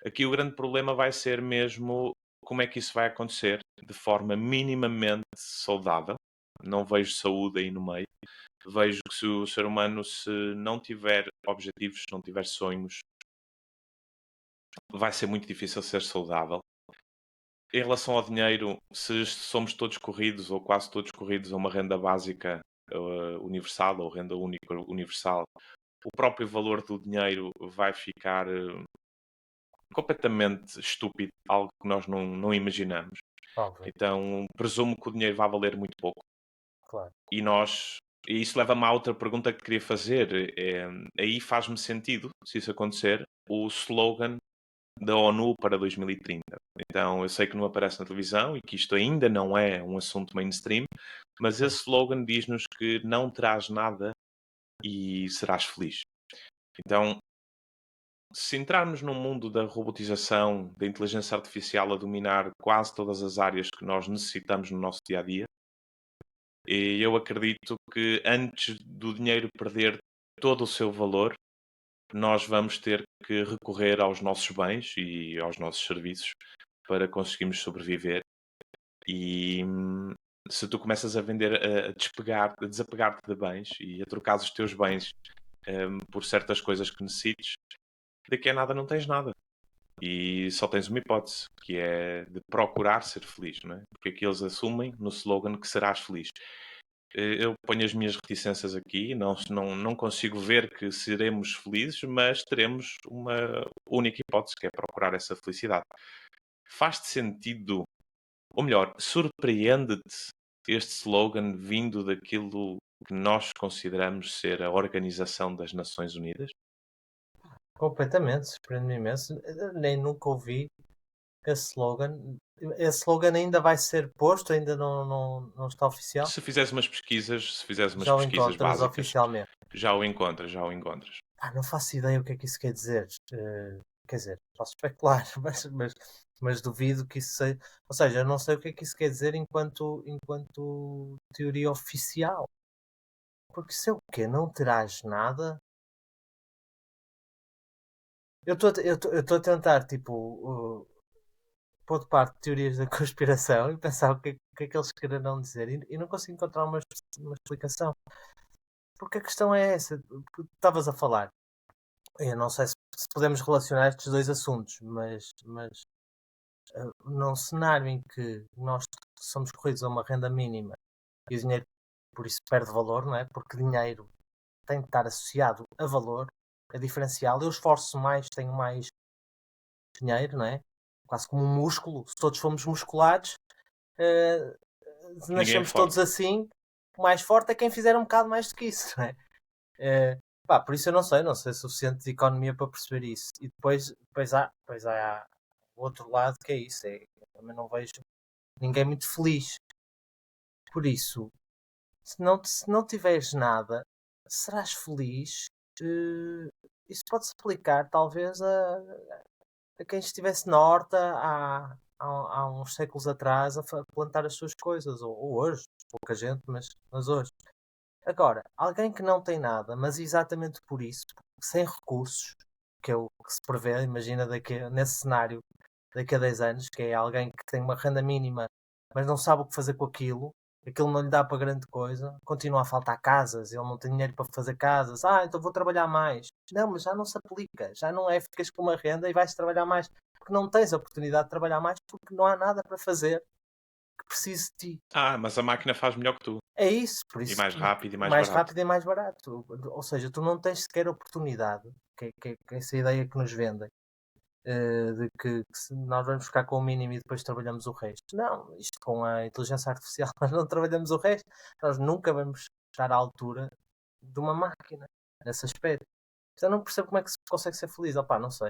Aqui o grande problema vai ser mesmo como é que isso vai acontecer de forma minimamente saudável. Não vejo saúde aí no meio. Vejo que se o ser humano, se não tiver objetivos, se não tiver sonhos, vai ser muito difícil ser saudável. Em relação ao dinheiro, se somos todos corridos, ou quase todos corridos, a uma renda básica universal, ou renda única universal, o próprio valor do dinheiro vai ficar completamente estúpido, algo que nós não imaginamos. Óbvio, Então, presumo que o dinheiro vai valer muito pouco. claro. E nós. E isso leva-me à outra pergunta que queria fazer. Aí faz-me sentido, se isso acontecer, o slogan da ONU para 2030. Então, eu sei que não aparece na televisão e que isto ainda não é um assunto mainstream, mas esse slogan diz-nos que não terás nada e serás feliz. Então, se entrarmos num mundo da robotização, da inteligência artificial a dominar quase todas as áreas que nós necessitamos no nosso dia a dia, e eu acredito que antes do dinheiro perder todo o seu valor, nós vamos ter que recorrer aos nossos bens e aos nossos serviços para conseguirmos sobreviver. E se tu começas a vender, a desapegar-te de bens e a trocar os teus bens por certas coisas que necessites, daqui a nada não tens nada. E só tens uma hipótese, que é de procurar ser feliz, não é? Porque aqui eles assumem no slogan que serás feliz. Eu ponho as minhas reticências aqui, não consigo ver que seremos felizes, mas teremos uma única hipótese, que é procurar essa felicidade. Faz-te sentido, ou melhor, surpreende-te este slogan vindo daquilo que nós consideramos ser a Organização das Nações Unidas? Completamente, surpreende-me imenso. Nem nunca ouvi esse slogan. Esse slogan ainda vai ser posto, ainda não está oficial. Se fizeres umas Já o pesquisas encontras básicas, oficialmente. já o encontras, já o encontras. Não faço ideia o que é que isso quer dizer. Quer dizer, posso especular, mas duvido que isso seja. Ou seja, eu não sei o que é que isso quer dizer enquanto teoria oficial. Porque se é o quê? Não terás nada? Eu estou a tentar, tipo, pôr de parte teorias da conspiração e pensar o que é que eles quererão dizer. E não consigo encontrar uma explicação. Porque a questão é essa. Porque tu estavas a falar. Eu não sei se podemos relacionar estes dois assuntos, mas num cenário em que nós somos corridos a uma renda mínima e o dinheiro por isso perde valor, não é? Porque dinheiro tem de estar associado a valor, a diferencial. Eu esforço mais, tenho mais dinheiro, não é? Quase como um músculo. Se todos formos musculados, eh, Ninguém é nascemos todos forte. assim. O mais forte é quem fizer um bocado mais do que isso, não é? Por isso eu não sei o suficiente de economia para perceber isso. E depois há o outro lado que é isso. Eu também não vejo ninguém muito feliz. Por isso, se não tiveres nada, serás feliz. Eh, Isso pode-se aplicar talvez a quem estivesse na horta há uns séculos atrás a plantar as suas coisas, ou hoje, pouca gente, mas hoje. Agora, alguém que não tem nada, mas exatamente por isso, sem recursos, que é o que se prevê, imagina nesse cenário daqui a 10 anos, que é alguém que tem uma renda mínima, mas não sabe o que fazer com aquilo, aquilo não lhe dá para grande coisa, continua a faltar casas, ele não tem dinheiro para fazer casas, então vou trabalhar mais. Não, mas já não se aplica, já não é ficas com uma renda e vais trabalhar mais, porque não tens a oportunidade de trabalhar mais porque não há nada para fazer que precise de ti. Mas a máquina faz melhor que tu. É isso, por E isso mais rápido e mais mais barato. rápido e mais barato. Ou seja, tu não tens sequer oportunidade, que é essa ideia que nos vendem, de que nós vamos ficar com o mínimo e depois trabalhamos o resto. Não, isto com a inteligência artificial nós não trabalhamos o resto, nós nunca vamos estar à altura de uma máquina nesse aspecto. Então não percebo como é que se consegue ser feliz. Opá, não sei.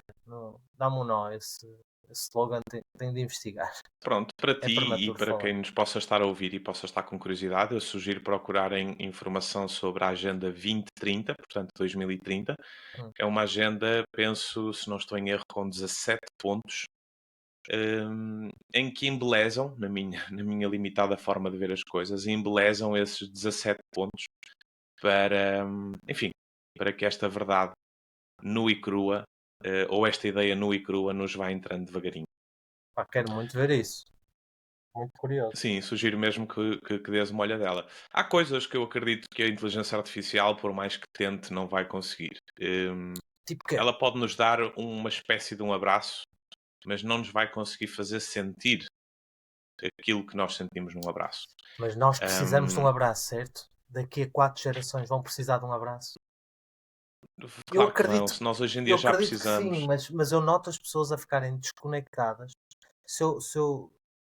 Dá-me um nó. Esse slogan tem de investigar. Pronto, para É ti e prematuro para falar. quem nos possa estar a ouvir e possa estar com curiosidade, eu sugiro procurarem informação sobre a Agenda 2030, portanto 2030. Hum. É uma agenda, penso, se não estou em erro, com 17 pontos, em que embelezam, na minha limitada forma de ver as coisas, embelezam esses 17 pontos para, enfim, para que esta verdade nua e crua, ou esta ideia nua e crua, nos vá entrando devagarinho. Pá, quero muito ver isso. Muito curioso. Sim, sugiro mesmo que dês uma olhadela. Há coisas que eu acredito que a inteligência artificial, por mais que tente, não vai conseguir. Tipo que Ela pode nos dar uma espécie de um abraço, mas não nos vai conseguir fazer sentir aquilo que nós sentimos num abraço. Mas nós precisamos de um Hum, abraço, certo? Daqui a 4 gerações vão precisar de um abraço. Eu claro que não, acredito, se nós hoje em dia eu já acredito que sim, precisamos. mas eu noto as pessoas a ficarem desconectadas.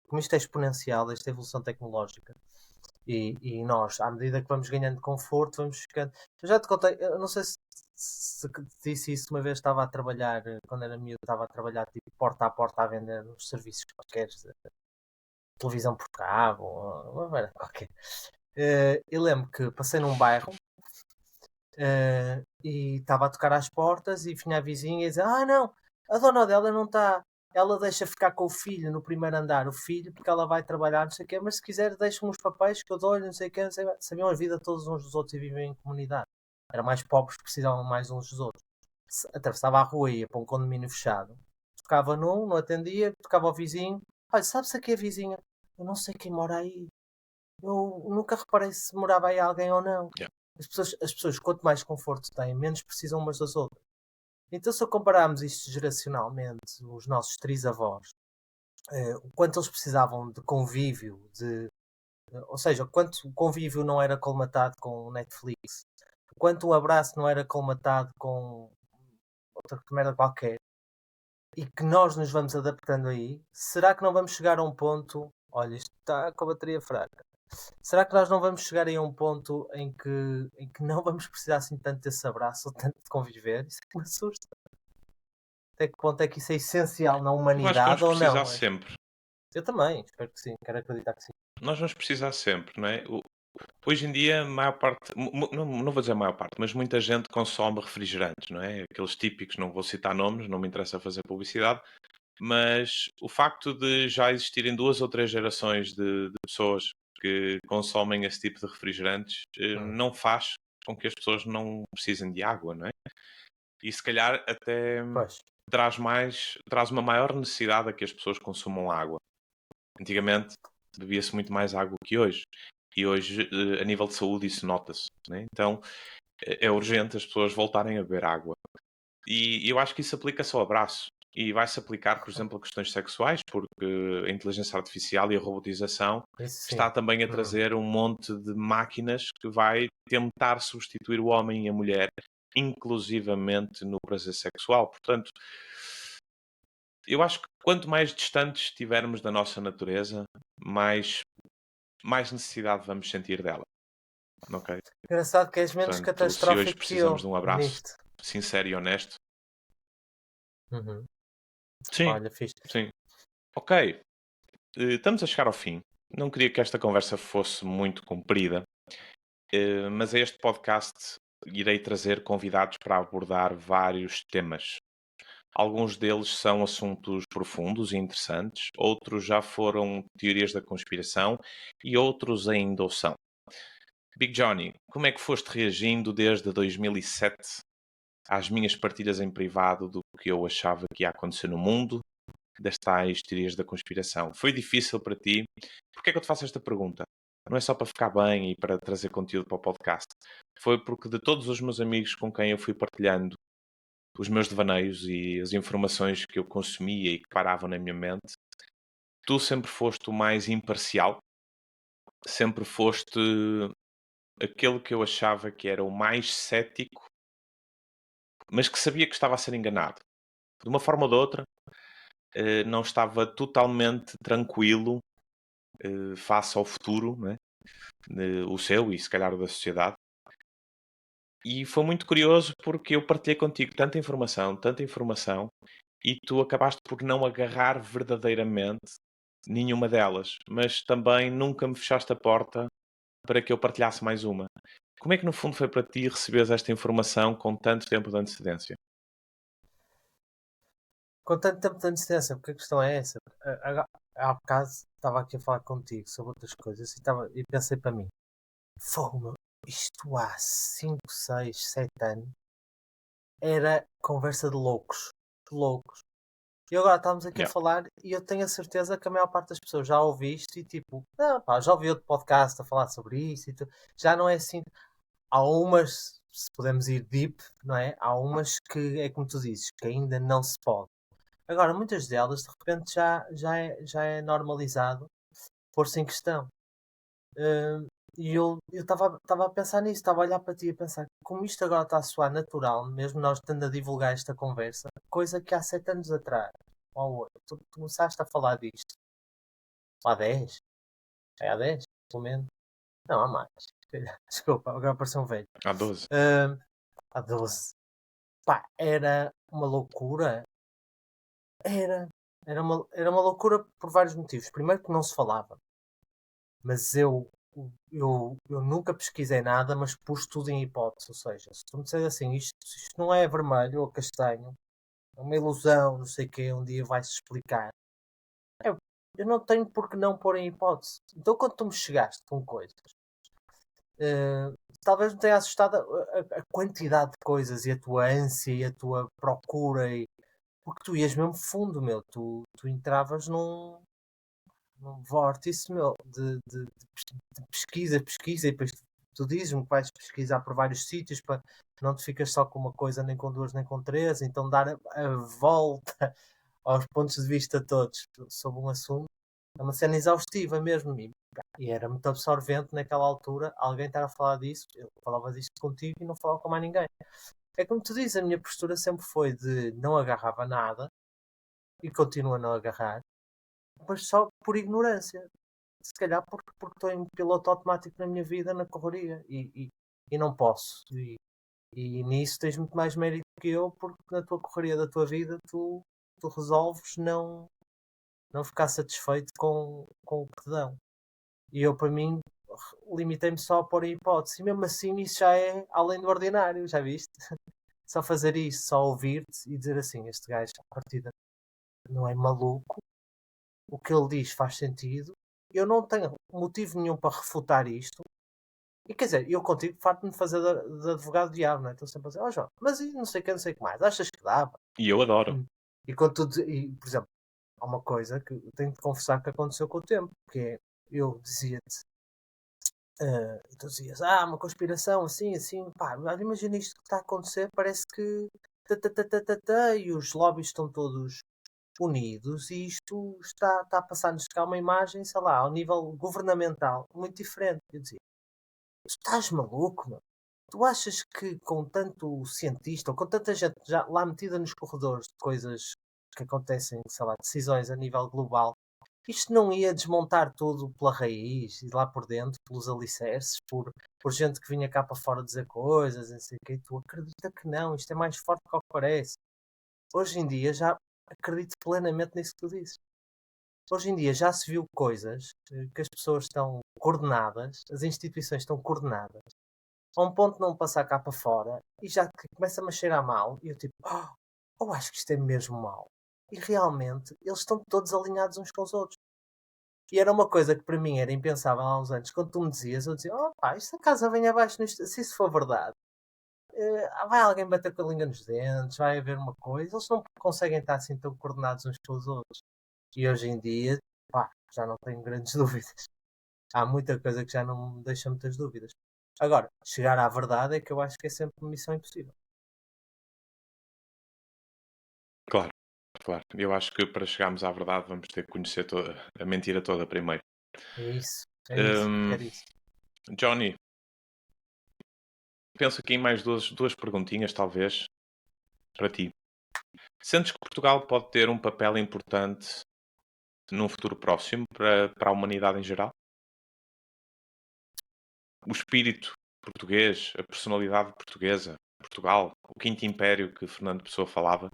Como isto é exponencial, esta evolução tecnológica, e nós, à medida que vamos ganhando conforto, vamos ficando. Eu já te contei, eu não sei se te disse isso uma vez, estava a trabalhar, quando era miúdo, estava a trabalhar tipo porta a porta a vender uns serviços quaisquer, televisão por cabo, ou uma qualquer. Eu lembro que passei num bairro e estava a tocar às portas e vinha a vizinha e dizia: não, a dona dela não está. Ela deixa ficar com o filho no primeiro andar, o filho, porque ela vai trabalhar, não sei o quê, mas se quiser, deixa-me os papéis que eu dou-lhe, não sei o quê, não sei, sabiam a vida todos uns dos outros e vivem em comunidade. Eram mais pobres, precisavam mais uns dos outros. Atravessava a rua e ia para um condomínio fechado. Tocava num, não atendia, tocava ao vizinho. Olha, sabe-se aqui a vizinha? Eu não sei quem mora aí. Eu nunca reparei se morava aí alguém ou não. Yeah. As pessoas, quanto mais conforto têm, menos precisam umas das outras. Então, se compararmos isto geracionalmente, os nossos trisavós, o quanto eles precisavam de convívio, ou seja, o quanto o convívio não era colmatado com o Netflix, o quanto um abraço não era colmatado com outra merda qualquer, e que nós nos vamos adaptando aí, será que não vamos chegar a um ponto? Olha, isto está com a bateria fraca. Será que nós não vamos chegar aí a um ponto em que não vamos precisar assim tanto desse abraço ou tanto de conviver? Isso é que me assusta. Até que ponto é que isso é essencial na Eu acho que vamos humanidade ou precisar não? sempre. Eu também, espero que sim, quero acreditar que sim. Nós vamos precisar sempre, não é? Hoje em dia, a maior parte, não vou dizer a maior parte, mas muita gente consome refrigerantes, não é? Aqueles típicos, não vou citar nomes, não me interessa fazer publicidade, mas o facto de já existirem 2 ou 3 gerações de pessoas que consomem esse tipo de refrigerantes não faz com que as pessoas não precisem de água, não é? E se calhar até Pois, traz uma maior necessidade a que as pessoas consumam água. Antigamente bebia-se muito mais água que hoje. E hoje, a nível de saúde, isso nota-se, né? Então, é urgente as pessoas voltarem a beber água. E eu acho que isso aplica-se ao abraço. E vai-se aplicar, por exemplo, a questões sexuais, porque a inteligência artificial e a robotização isso sim. está também a trazer um monte de máquinas que vai tentar substituir o homem e a mulher, inclusivamente no prazer sexual. Portanto, eu acho que quanto mais distantes estivermos da nossa natureza, mais necessidade vamos sentir dela. Ok? Engraçado que és menos Portanto, se hoje catastrófico que precisamos eu de um abraço nisto. sincero e honesto, Uhum. sim, Olha, fixe. sim. Ok, estamos a chegar ao fim. Não queria que esta conversa fosse muito comprida, mas a este podcast irei trazer convidados para abordar vários temas. Alguns deles são assuntos profundos e interessantes, outros já foram teorias da conspiração e outros ainda o são. Big Johnny, como é que foste reagindo desde 2007 às minhas partilhas em privado do que eu achava que ia acontecer no mundo, das tais teorias da conspiração? Foi difícil para ti? Porquê é que eu te faço esta pergunta? não é só para ficar bem e para trazer conteúdo para o podcast. Foi porque de todos os meus amigos com quem eu fui partilhando os meus devaneios e as informações que eu consumia e que paravam na minha mente, tu sempre foste o mais imparcial, sempre foste aquele que eu achava que era o mais cético, mas que sabia que estava a ser enganado. De uma forma ou de outra, não estava totalmente tranquilo face ao futuro, não é? O seu e se calhar o da sociedade. E foi muito curioso porque eu partilhei contigo tanta informação, e tu acabaste por não agarrar verdadeiramente nenhuma delas, mas também nunca me fechaste a porta para que eu partilhasse mais uma. Como é que no fundo foi para ti receberes esta informação com tanto tempo de antecedência? Com tanto tempo de antecedência, porque a questão é essa. Há bocado estava aqui a falar contigo sobre outras coisas e pensei para mim, fogo, meu, isto há 5, 6, 7 anos era conversa de loucos. De loucos. E agora estamos aqui a Yeah. falar e eu tenho a certeza que a maior parte das pessoas já ouviu isto e tipo, não, pá, já ouvi outro podcast a falar sobre isso e já não é assim. Há umas, se podemos ir deep, não é? Há umas que é como tu dizes, que ainda não se pode. Agora, muitas delas, de repente, já é normalizado pôr-se em questão. E eu estava a pensar nisso, estava a olhar para ti e a pensar como isto agora está a soar natural, mesmo nós estando a divulgar esta conversa, coisa que há 7 anos atrás, ou 8, tu começaste a falar disto. Há 10? É há 10, pelo menos. Não, há mais. Desculpa, agora pareceu um velho. Há 12. Há 12. Pá, era uma loucura. Era. Era uma loucura por vários motivos. Primeiro que não se falava. Mas eu nunca pesquisei nada, mas pus tudo em hipótese. Ou seja, se tu me disseres assim, isto não é vermelho ou castanho, é uma ilusão, não sei o quê, um dia vai-se explicar. Eu, eu não tenho por que não pôr em hipótese. Então quando tu me chegaste com coisas, eh, talvez me tenha assustado a quantidade de coisas e a tua ânsia e a tua procura. Porque tu ias mesmo fundo, meu. Tu entravas num vórtice, meu, de pesquisa, pesquisa, e depois tu dizes-me que vais pesquisar por vários sítios para não te ficas só com uma coisa, nem com duas, nem com três, então dar a volta aos pontos de vista todos sobre um assunto é uma cena exaustiva mesmo. E era muito absorvente naquela altura alguém estar a falar disso. Eu falava disto contigo e não falava com mais ninguém. É como tu dizes, a minha postura sempre foi de não agarrava nada e continuo a não agarrar, mas só por ignorância. Se calhar porque estou em piloto automático na minha vida, na correria, e não posso. E nisso tens muito mais mérito que eu, porque na tua correria da tua vida tu resolves não ficar satisfeito com o que te dão. E eu, para mim, limitei-me só a pôr a hipótese. E mesmo assim, isso já é além do ordinário, já viste? Só fazer isso, só ouvir-te e dizer assim: este gajo, à partida, não é maluco, o que ele diz faz sentido, eu não tenho motivo nenhum para refutar isto. E quer dizer, eu contigo farto-me de fazer de advogado diabo, não é? Estou sempre a dizer, ó João, mas e não sei o que, não sei o que mais, achas que dava? E eu adoro. E quando por exemplo, há uma coisa que eu tenho de confessar que aconteceu com o tempo, que é, eu dizia-te, tu dizias, uma conspiração, assim, assim, pá, imagina isto que está a acontecer, parece que e os lobbies estão todos unidos e isto está a passar-nos cá uma imagem, sei lá, ao nível governamental, muito diferente. Eu dizia, tu estás maluco, meu? Tu achas que com tanto cientista, ou com tanta gente já lá metida nos corredores de coisas que acontecem, sei lá, decisões a nível global, isto não ia desmontar tudo pela raiz e lá por dentro, pelos alicerces, por gente que vinha cá para fora dizer coisas, não sei o quê. Tu acredita que não, isto é mais forte do que parece. Hoje em dia já acredito plenamente nisso que tu dizes. Hoje em dia já se viu coisas que as pessoas estão coordenadas, as instituições estão coordenadas, a um ponto de não passar cá para fora e já começa-me a cheirar mal e eu tipo, eu acho que isto é mesmo mal. E realmente eles estão todos alinhados uns com os outros. E era uma coisa que para mim era impensável há uns anos. Quando tu me dizias, eu dizia, isto a casa vem abaixo nisto, se isso for verdade. Vai alguém bater com a língua nos dentes, vai haver uma coisa, eles não conseguem estar assim tão coordenados uns com os outros. E hoje em dia, pá, já não tenho grandes dúvidas. há muita coisa que já não me deixa muitas dúvidas. Agora, chegar à verdade é que eu acho que é sempre uma missão impossível. Claro, claro. Eu acho que para chegarmos à verdade vamos ter que conhecer a mentira toda primeiro. É isso, Hum, quero isso. Johnny, penso aqui em mais duas perguntinhas, talvez, para ti. Sentes que Portugal pode ter um papel importante num futuro próximo para a humanidade em geral? O espírito português, a personalidade portuguesa, Portugal, o Quinto Império que Fernando Pessoa falava,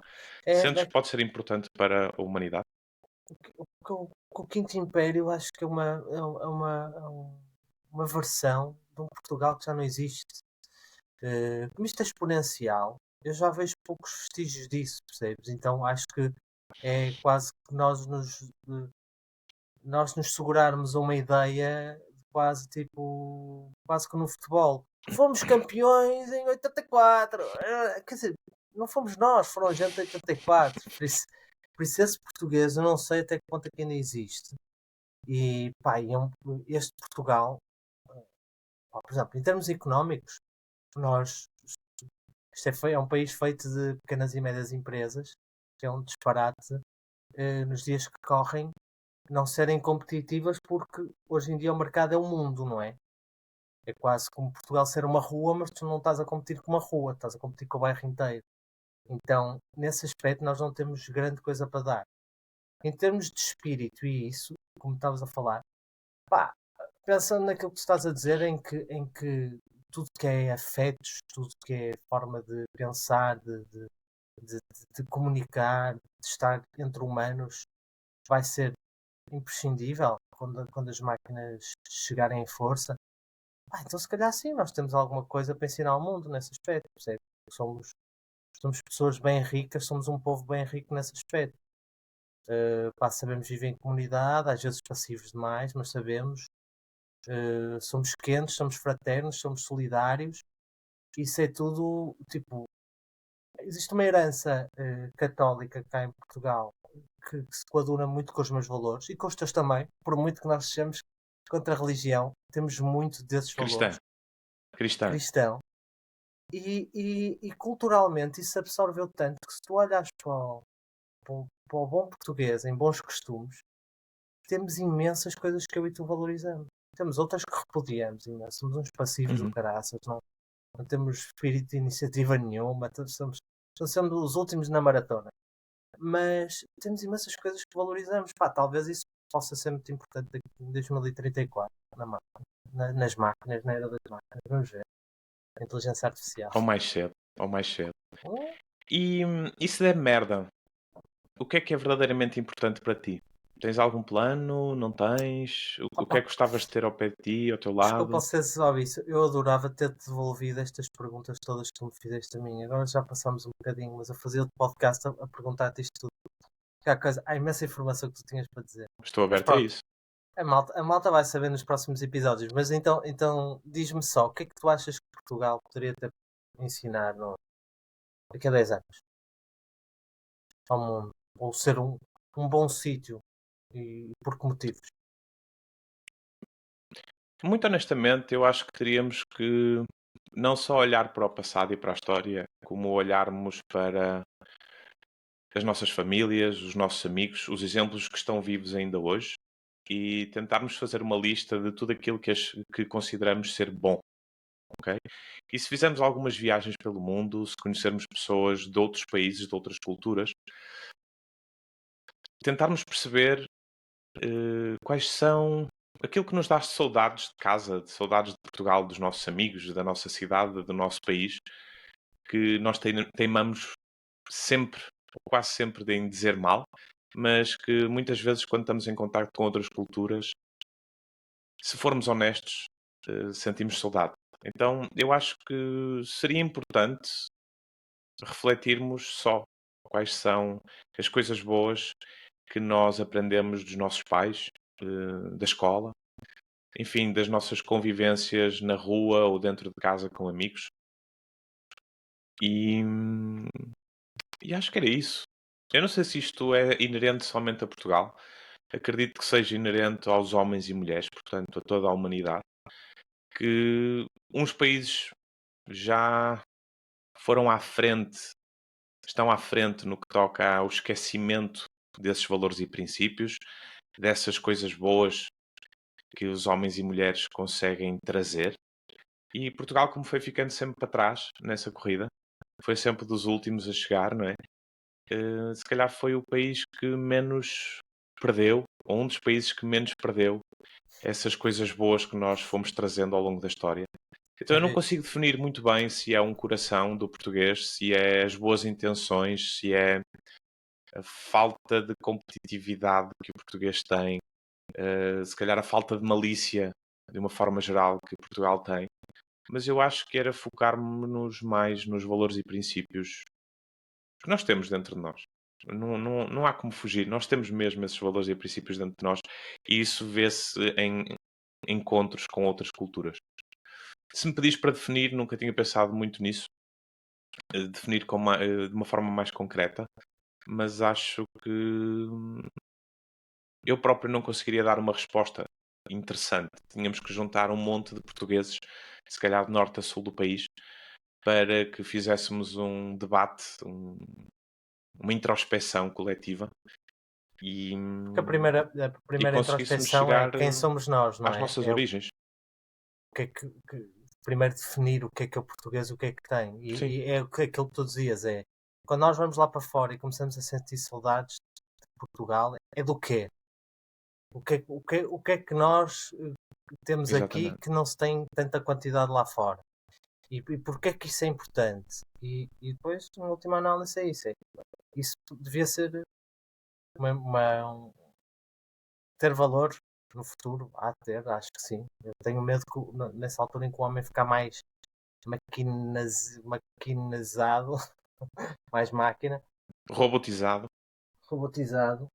É, sentes que pode ser importante para a humanidade? o Quinto Império acho que uma versão de um Portugal que já não existe. Como isto é exponencial, eu já vejo poucos vestígios disso, percebes? Então acho que é quase que nós nos segurarmos a uma ideia quase tipo, quase que no futebol. Fomos campeões em 84. Quer dizer, não fomos nós, foram a gente em 84. Por isso esse português eu não sei até que ponto é que ainda existe. E pá, este Portugal, pá, por exemplo, em termos económicos, nós é um país feito de pequenas e médias empresas, que é um disparate nos dias que correm não serem competitivas porque hoje em dia o mercado é o mundo, não é? É quase como Portugal ser uma rua, mas tu não estás a competir com uma rua, estás a competir com o bairro inteiro. Então, nesse aspecto, nós não temos grande coisa para dar. Em termos de espírito e isso, como estavas a falar, pá, pensando naquilo que tu estás a dizer, em que tudo que é afetos, tudo que é forma de pensar, de, de comunicar, de estar entre humanos, vai ser imprescindível quando as máquinas chegarem em força. Então se calhar sim, nós temos alguma coisa para ensinar ao mundo nesse aspecto, percebe? Somos pessoas bem ricas, somos um povo bem rico nesse aspecto. Sabemos viver em comunidade, às vezes passivos demais, mas sabemos. Somos quentes, somos fraternos, somos solidários. Isso é tudo, tipo, existe uma herança católica cá em Portugal que se coaduna muito com os meus valores e com os teus também, por muito que nós sejamos contra a religião, temos muito desses valores Cristã, cristã. cristão e culturalmente isso absorveu tanto que se tu olhas para o bom português em bons costumes, temos imensas coisas que eu e tu valorizamos. Temos outras que repudiamos imenso. Somos uns passivos do Uhum. caraças, não temos espírito de iniciativa nenhuma, somos os últimos na maratona. Mas temos imensas coisas que valorizamos. Pá, talvez isso possa ser muito importante em 2034, nas máquinas, na era das máquinas. Vamos ver. A inteligência artificial. Ou mais cedo, ou mais cedo. Hum, E se der merda, o que é verdadeiramente importante para ti? Tens algum plano? Não tens? O que é Opa, que gostavas de ter ao pé de ti, ao teu desculpa lado? ser só isso. Eu adorava ter-te devolvido estas perguntas todas que tu me fizeste a mim. Agora já passamos um bocadinho, mas a fazer o podcast a perguntar-te isto tudo. Há imensa informação que tu tinhas para dizer. Estou Mas aberto a pronto, isso. a malta vai saber nos próximos episódios. Mas então diz-me só, o que é que tu achas que Portugal poderia ter a ensinar daqui a 10 anos ao mundo? Ou ser um bom sítio? E por que motivos? Muito honestamente, eu acho que teríamos que não só olhar para o passado e para a história, como olharmos para as nossas famílias, os nossos amigos, os exemplos que estão vivos ainda hoje e tentarmos fazer uma lista de tudo aquilo que consideramos ser bom, ok? E se fizermos algumas viagens pelo mundo, se conhecermos pessoas de outros países, de outras culturas, tentarmos perceber quais são aquilo que nos dá saudades de casa, de saudades de Portugal, dos nossos amigos, da nossa cidade, do nosso país, que nós teimamos sempre, ou quase sempre, em dizer mal, mas que muitas vezes, quando estamos em contato com outras culturas, se formos honestos, sentimos saudade. Então, eu acho que seria importante refletirmos só quais são as coisas boas que nós aprendemos dos nossos pais, da escola, enfim, das nossas convivências na rua ou dentro de casa com amigos. E, e acho que era isso. Eu não sei se isto é inerente somente a Portugal, acredito que seja inerente aos homens e mulheres, portanto, a toda a humanidade, que uns países já foram à frente, estão à frente no que toca ao esquecimento desses valores e princípios, dessas coisas boas que os homens e mulheres conseguem trazer. E Portugal, como foi ficando sempre para trás nessa corrida, foi sempre dos últimos a chegar, não é? Se calhar foi o país que menos perdeu, ou um dos países que menos perdeu essas coisas boas que nós fomos trazendo ao longo da história. Então eu não É, consigo definir muito bem se é um coração do português, se é as boas intenções, se é a falta de competitividade que o português tem, se calhar a falta de malícia, de uma forma geral, que Portugal tem. Mas eu acho que era focar-nos mais nos valores e princípios que nós temos dentro de nós. Não há como fugir. Nós temos mesmo esses valores e princípios dentro de nós e isso vê-se em encontros com outras culturas. Se me pedis para definir, nunca tinha pensado muito nisso, definir de uma forma mais concreta, mas acho que eu próprio não conseguiria dar uma resposta interessante. Tínhamos que juntar um monte de portugueses, se calhar de norte a sul do país, para que fizéssemos um debate, uma introspeção coletiva e, porque a e primeira conseguíssemos introspeção é chegar quem somos nós, não às é? nossas origens. O que é primeiro definir o que é o português, o que é que tem. Sim, E é aquilo que tu dizias, é quando nós vamos lá para fora e começamos a sentir saudades de Portugal, é do quê? O que é que nós temos aqui exatamente. que não se tem tanta quantidade lá fora? E porquê é que isso é importante? E depois, na última análise, é isso. Isso devia ser ter valor no futuro. Há de ter, acho que sim. Eu tenho medo que nessa altura em que o homem ficar mais maquinizado, mais máquina, Robotizado. robotizado,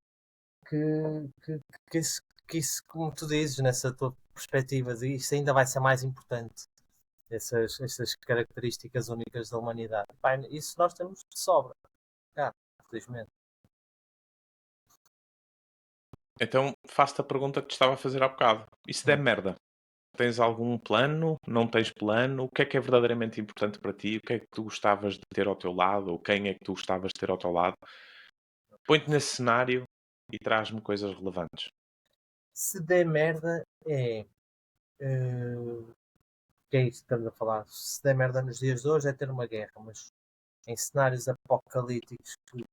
que, que, que, isso, que isso, como tu dizes, nessa tua perspectiva, isso ainda vai ser mais importante. Essas características únicas da humanidade. Pá, isso nós temos de sobra, cara, felizmente. Então faço-te a pergunta que te estava a fazer há bocado. E se der Hum. merda? Tens algum plano? Não tens plano? O que é verdadeiramente importante para ti? O que é que tu gostavas de ter ao teu lado? Ou quem é que tu gostavas de ter ao teu lado? Põe-te nesse cenário e traz-me coisas relevantes. Se der merda, que é isso que estamos a falar. Se der merda nos dias de hoje, é ter uma guerra, mas em cenários apocalípticos de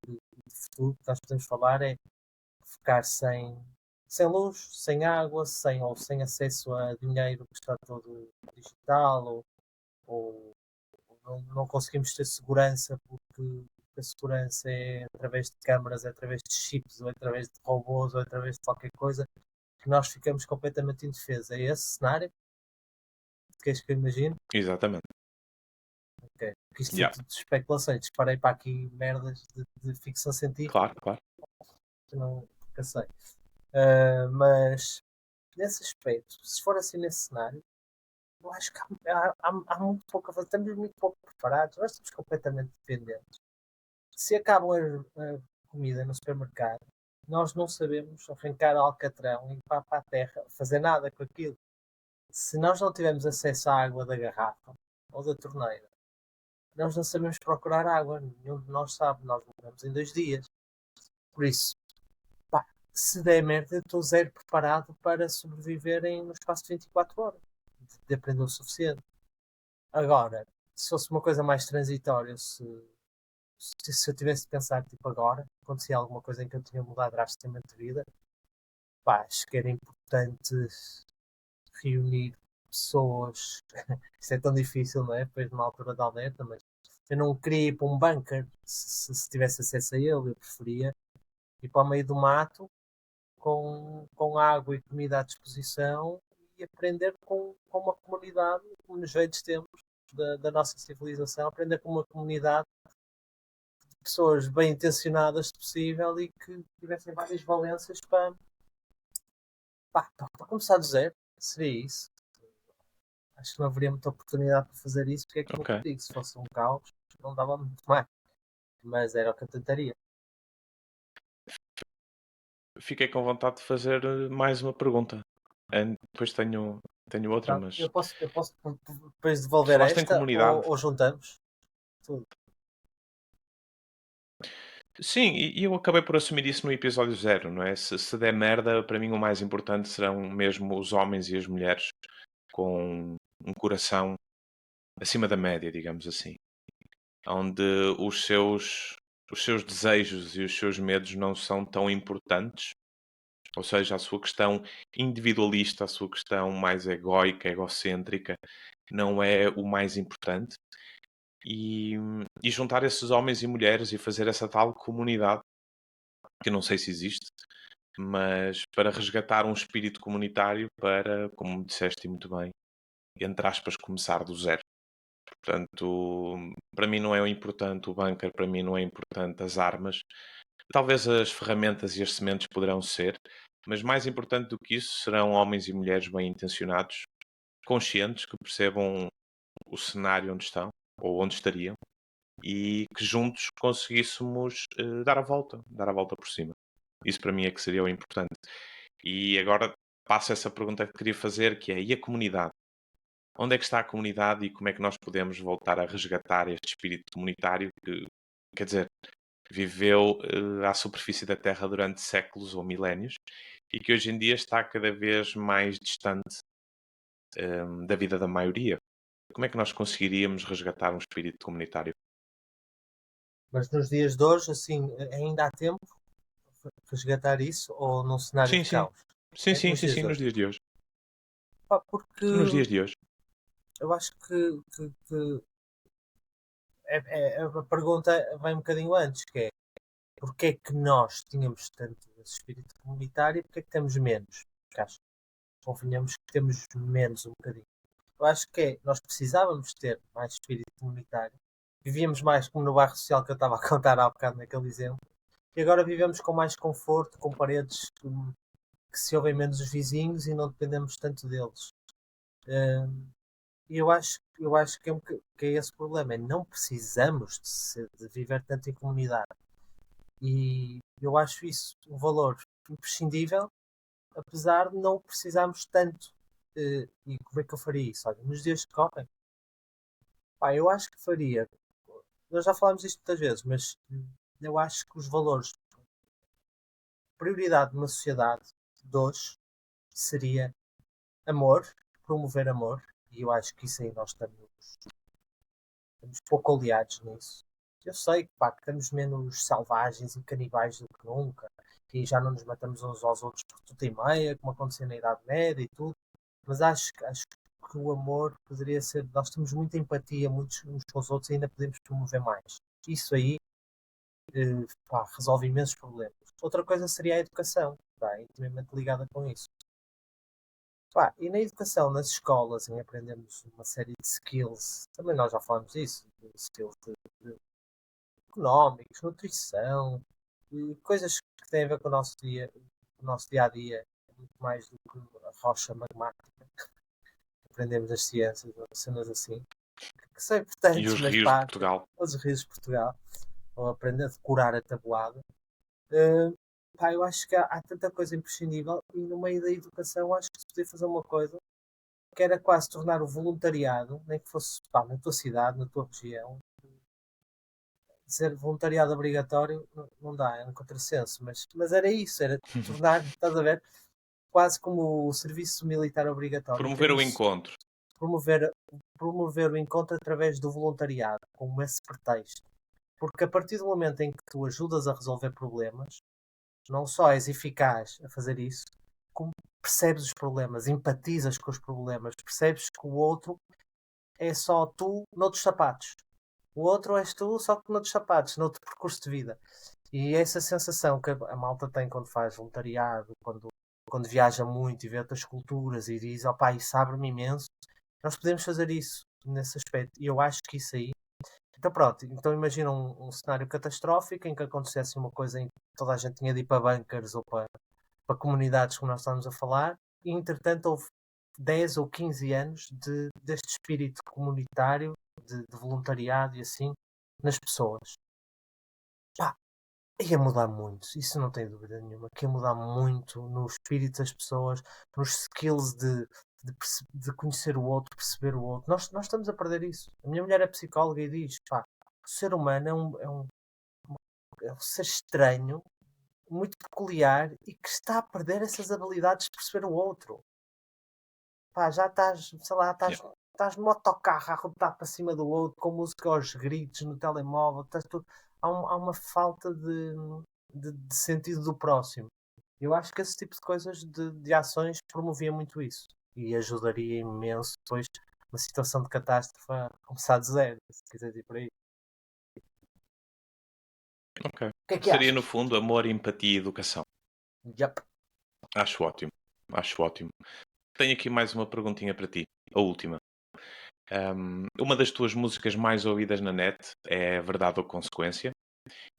futuro, que nós podemos falar é ficar sem luz, sem água, sem acesso a dinheiro que está todo digital, ou não conseguimos ter segurança porque a segurança é através de câmaras, é através de chips, ou é através de robôs, ou é através de qualquer coisa, que nós ficamos completamente indefesos. É esse cenário que és que eu imagino? Exatamente. Okay. Porque isto é Yeah. tudo de especulações. Disparei para aqui merdas de ficção científica Claro, claro. que nunca sei. Mas nesse aspecto, se for assim nesse cenário, eu acho que há muito pouco a fazer. Estamos muito pouco preparados. Nós estamos completamente dependentes. Se acabam a comida no supermercado, nós não sabemos arrancar alcatrão e ir para a terra, fazer nada com aquilo. Se nós não tivermos acesso à água da garrafa ou da torneira, nós não sabemos procurar água. Nenhum de nós sabe. Nós morremos em 2 dias. Por isso, pá, se der merda, eu estou zero preparado para sobreviver no espaço de 24 horas. De aprender o suficiente. Agora, se fosse uma coisa mais transitória, se eu tivesse de pensar, tipo agora, acontecia alguma coisa em que eu tinha mudado drasticamente de vida, pá, acho que era importante reunir pessoas. Isso é tão difícil, não é? Depois de uma altura da alerta, mas eu não queria ir para um bunker se tivesse acesso a ele, eu preferia ir para o meio do mato com água e comida à disposição e aprender com uma comunidade, como nos velhos tempos da nossa civilização, aprender com uma comunidade de pessoas bem intencionadas, se possível, e que tivessem várias valências para começar do zero. Seria isso. Acho que não haveria muita oportunidade para fazer isso, porque é como eu Ok. te digo, se fosse um caos, não dava muito mais. Mas era o que eu tentaria. fiquei com vontade de fazer mais uma pergunta. Depois tenho outra, Pronto, mas eu posso depois devolver falaste em esta comunidade. ou juntamos tudo. Sim, e eu acabei por assumir isso no episódio zero, não é? Se der merda, para mim o mais importante serão mesmo os homens e as mulheres com um coração acima da média, digamos assim. Onde os seus desejos e os seus medos não são tão importantes. Ou seja, a sua questão individualista, a sua questão mais egóica, egocêntrica, não é o mais importante. E, e juntar esses homens e mulheres e fazer essa tal comunidade, que eu não sei se existe, mas para resgatar um espírito comunitário para, como disseste muito bem, entre aspas, começar do zero. Portanto, para mim não é importante o bunker, para mim não é importante as armas. Talvez as ferramentas e as sementes poderão ser, mas mais importante do que isso serão homens e mulheres bem intencionados, conscientes, que percebam o cenário onde estão ou onde estariam e que juntos conseguíssemos dar a volta por cima. Isso para mim é que seria o importante. E agora passo essa pergunta que queria fazer, que é, e a comunidade? Onde é que está a comunidade e como é que nós podemos voltar a resgatar este espírito comunitário que, quer dizer, viveu à superfície da Terra durante séculos ou milénios e que hoje em dia está cada vez mais distante da vida da maioria? Como é que nós conseguiríamos resgatar um espírito comunitário? Mas nos dias de hoje, assim, ainda há tempo para resgatar isso ou num cenário Sim, de sim. caos? Sim, sim, Nos sim, dias sim, de nos hoje. dias de hoje. Pá, porque Nos dias de hoje. eu acho que a pergunta vem um bocadinho antes, que é porque é que nós tínhamos tanto esse espírito comunitário e porque é que temos menos? Porque acho que convenhamos que temos menos um bocadinho. Eu acho que nós precisávamos ter mais espírito comunitário. Vivíamos mais como no bairro social que eu estava a contar há bocado naquele exemplo. E agora vivemos com mais conforto, com paredes que se ouvem menos os vizinhos e não dependemos tanto deles. E eu acho que é esse o problema. É não precisamos de viver tanto em comunidade. E eu acho isso um valor imprescindível, apesar de não precisarmos tanto. E como é que eu faria isso? Olha, nos dias que correm, pá, eu acho que faria. Nós já falámos disto muitas vezes, mas eu acho que os valores, prioridade numa sociedade de hoje seria amor, promover amor, e eu acho que isso aí nós estamos pouco aliados nisso. Eu sei que, pá, que estamos menos selvagens e canibais do que nunca, e já não nos matamos uns aos outros por tudo e meia, como acontecia na Idade Média e tudo, mas acho que o amor poderia ser. Nós temos muita empatia muitos uns com os outros e ainda podemos promover mais. Isso aí pá, resolve imensos problemas. Outra coisa seria a educação, pá, intimamente ligada com isso. Pá, e na educação, nas escolas, em aprendemos uma série de skills, também nós já falamos disso, de skills de económicos, nutrição, e coisas que têm a ver com o nosso dia a dia, muito mais do que a rocha magmática. Aprendemos as ciências, cenas assim, que são E importantes, os mas rios de pá, Portugal. os rios de Portugal, ou aprender a decorar a tabuada. Uh, pá, eu acho que há tanta coisa imprescindível e no meio da educação acho que se podia fazer uma coisa que era quase tornar o voluntariado, nem que fosse pá, na tua cidade, na tua região, ser voluntariado obrigatório não dá, é um contrassenso, mas era isso, era tornar, estás a ver, quase como o serviço militar obrigatório, ter Promover o isso, encontro. promover, promover o encontro através do voluntariado, como esse pretexto. Porque a partir do momento em que tu ajudas a resolver problemas, não só és eficaz a fazer isso, como percebes os problemas, empatizas com os problemas, percebes que o outro é só tu noutros sapatos. O outro és tu, só que noutros sapatos, noutro percurso de vida. E essa sensação que a malta tem quando faz voluntariado, quando viaja muito e vê outras culturas e diz, opá, isso abre-me imenso, nós podemos fazer isso nesse aspecto. E eu acho que isso aí. Então pronto, então imagina um cenário catastrófico em que acontecesse uma coisa em que toda a gente tinha de ir para bunkers ou para comunidades como nós estamos a falar, e entretanto houve 10 ou 15 anos deste espírito comunitário, de voluntariado e assim, nas pessoas. Pá, ia mudar muito, isso não tem dúvida nenhuma, que ia mudar muito no espírito das pessoas, nos skills de conhecer o outro, perceber o outro. Nós estamos a perder isso. A minha mulher é psicóloga e diz, pá, o ser humano é um ser estranho, muito peculiar e que está a perder essas habilidades de perceber o outro. Pá, já estás, sei lá, Yeah. estás no autocarro a rodar para cima do outro, com música aos gritos no telemóvel, estás tudo. Há uma falta de sentido do próximo. Eu acho que esse tipo de coisas, de ações, promovia muito isso. E ajudaria imenso depois uma situação de catástrofe a começar de zero, se quiser ir por aí. Ok. O que é que Seria, no achas? fundo, amor, empatia e educação. Yup. Acho ótimo. Acho ótimo. Tenho aqui mais uma perguntinha para ti. A última. Uma das tuas músicas mais ouvidas na net é Verdade ou Consequência?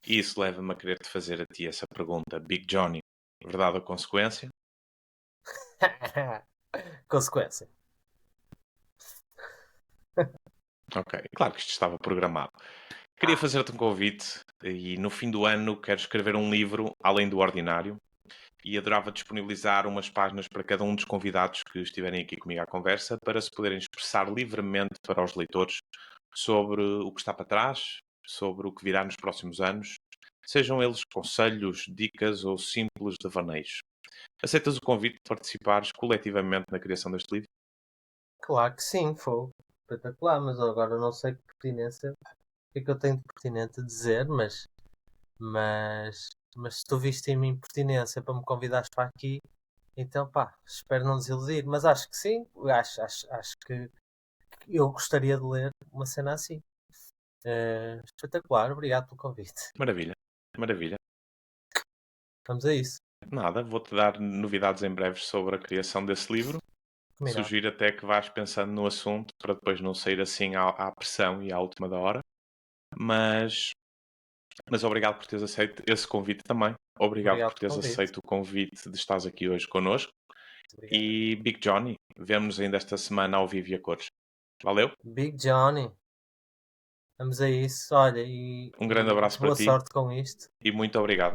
E isso leva-me a querer te fazer a ti essa pergunta. Big Johnny, verdade ou consequência? Consequência. Ok, claro que isto estava programado. Queria fazer-te um convite e no fim do ano quero escrever um livro além do ordinário e adorava disponibilizar umas páginas para cada um dos convidados que estiverem aqui comigo à conversa para se poderem expressar livremente para os leitores sobre o que está para trás, sobre o que virá nos próximos anos, sejam eles conselhos, dicas ou simples devaneios. Aceitas o convite de participares coletivamente na criação deste livro? Claro que sim, foi espetacular, mas agora não sei que pertinência, o que é que eu tenho de pertinente a dizer, mas se tu viste em mim pertinência para me convidares para aqui, então pá, espero não desiludir, mas acho que sim, acho que eu gostaria de ler uma cena assim. Espetacular, obrigado pelo convite. Maravilha, maravilha. Vamos a isso, Nada, vou-te dar novidades em breve sobre a criação desse livro. combinado. Sugiro até que vás pensando no assunto para depois não sair assim à pressão e à última da hora. Mas, mas obrigado por teres aceito esse convite também. Obrigado Obrigado por pelo teres convite. aceito o convite de estares aqui hoje connosco. Obrigado. E Big Johnny, vemo-nos ainda esta semana ao vivo e a cores. Valeu, Big Johnny, vamos a isso, olha, um grande e abraço para boa ti sorte com isto. e muito obrigado.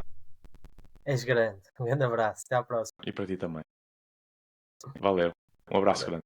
És grande. Um grande abraço, até à próxima. E para ti também. Valeu, um abraço grande.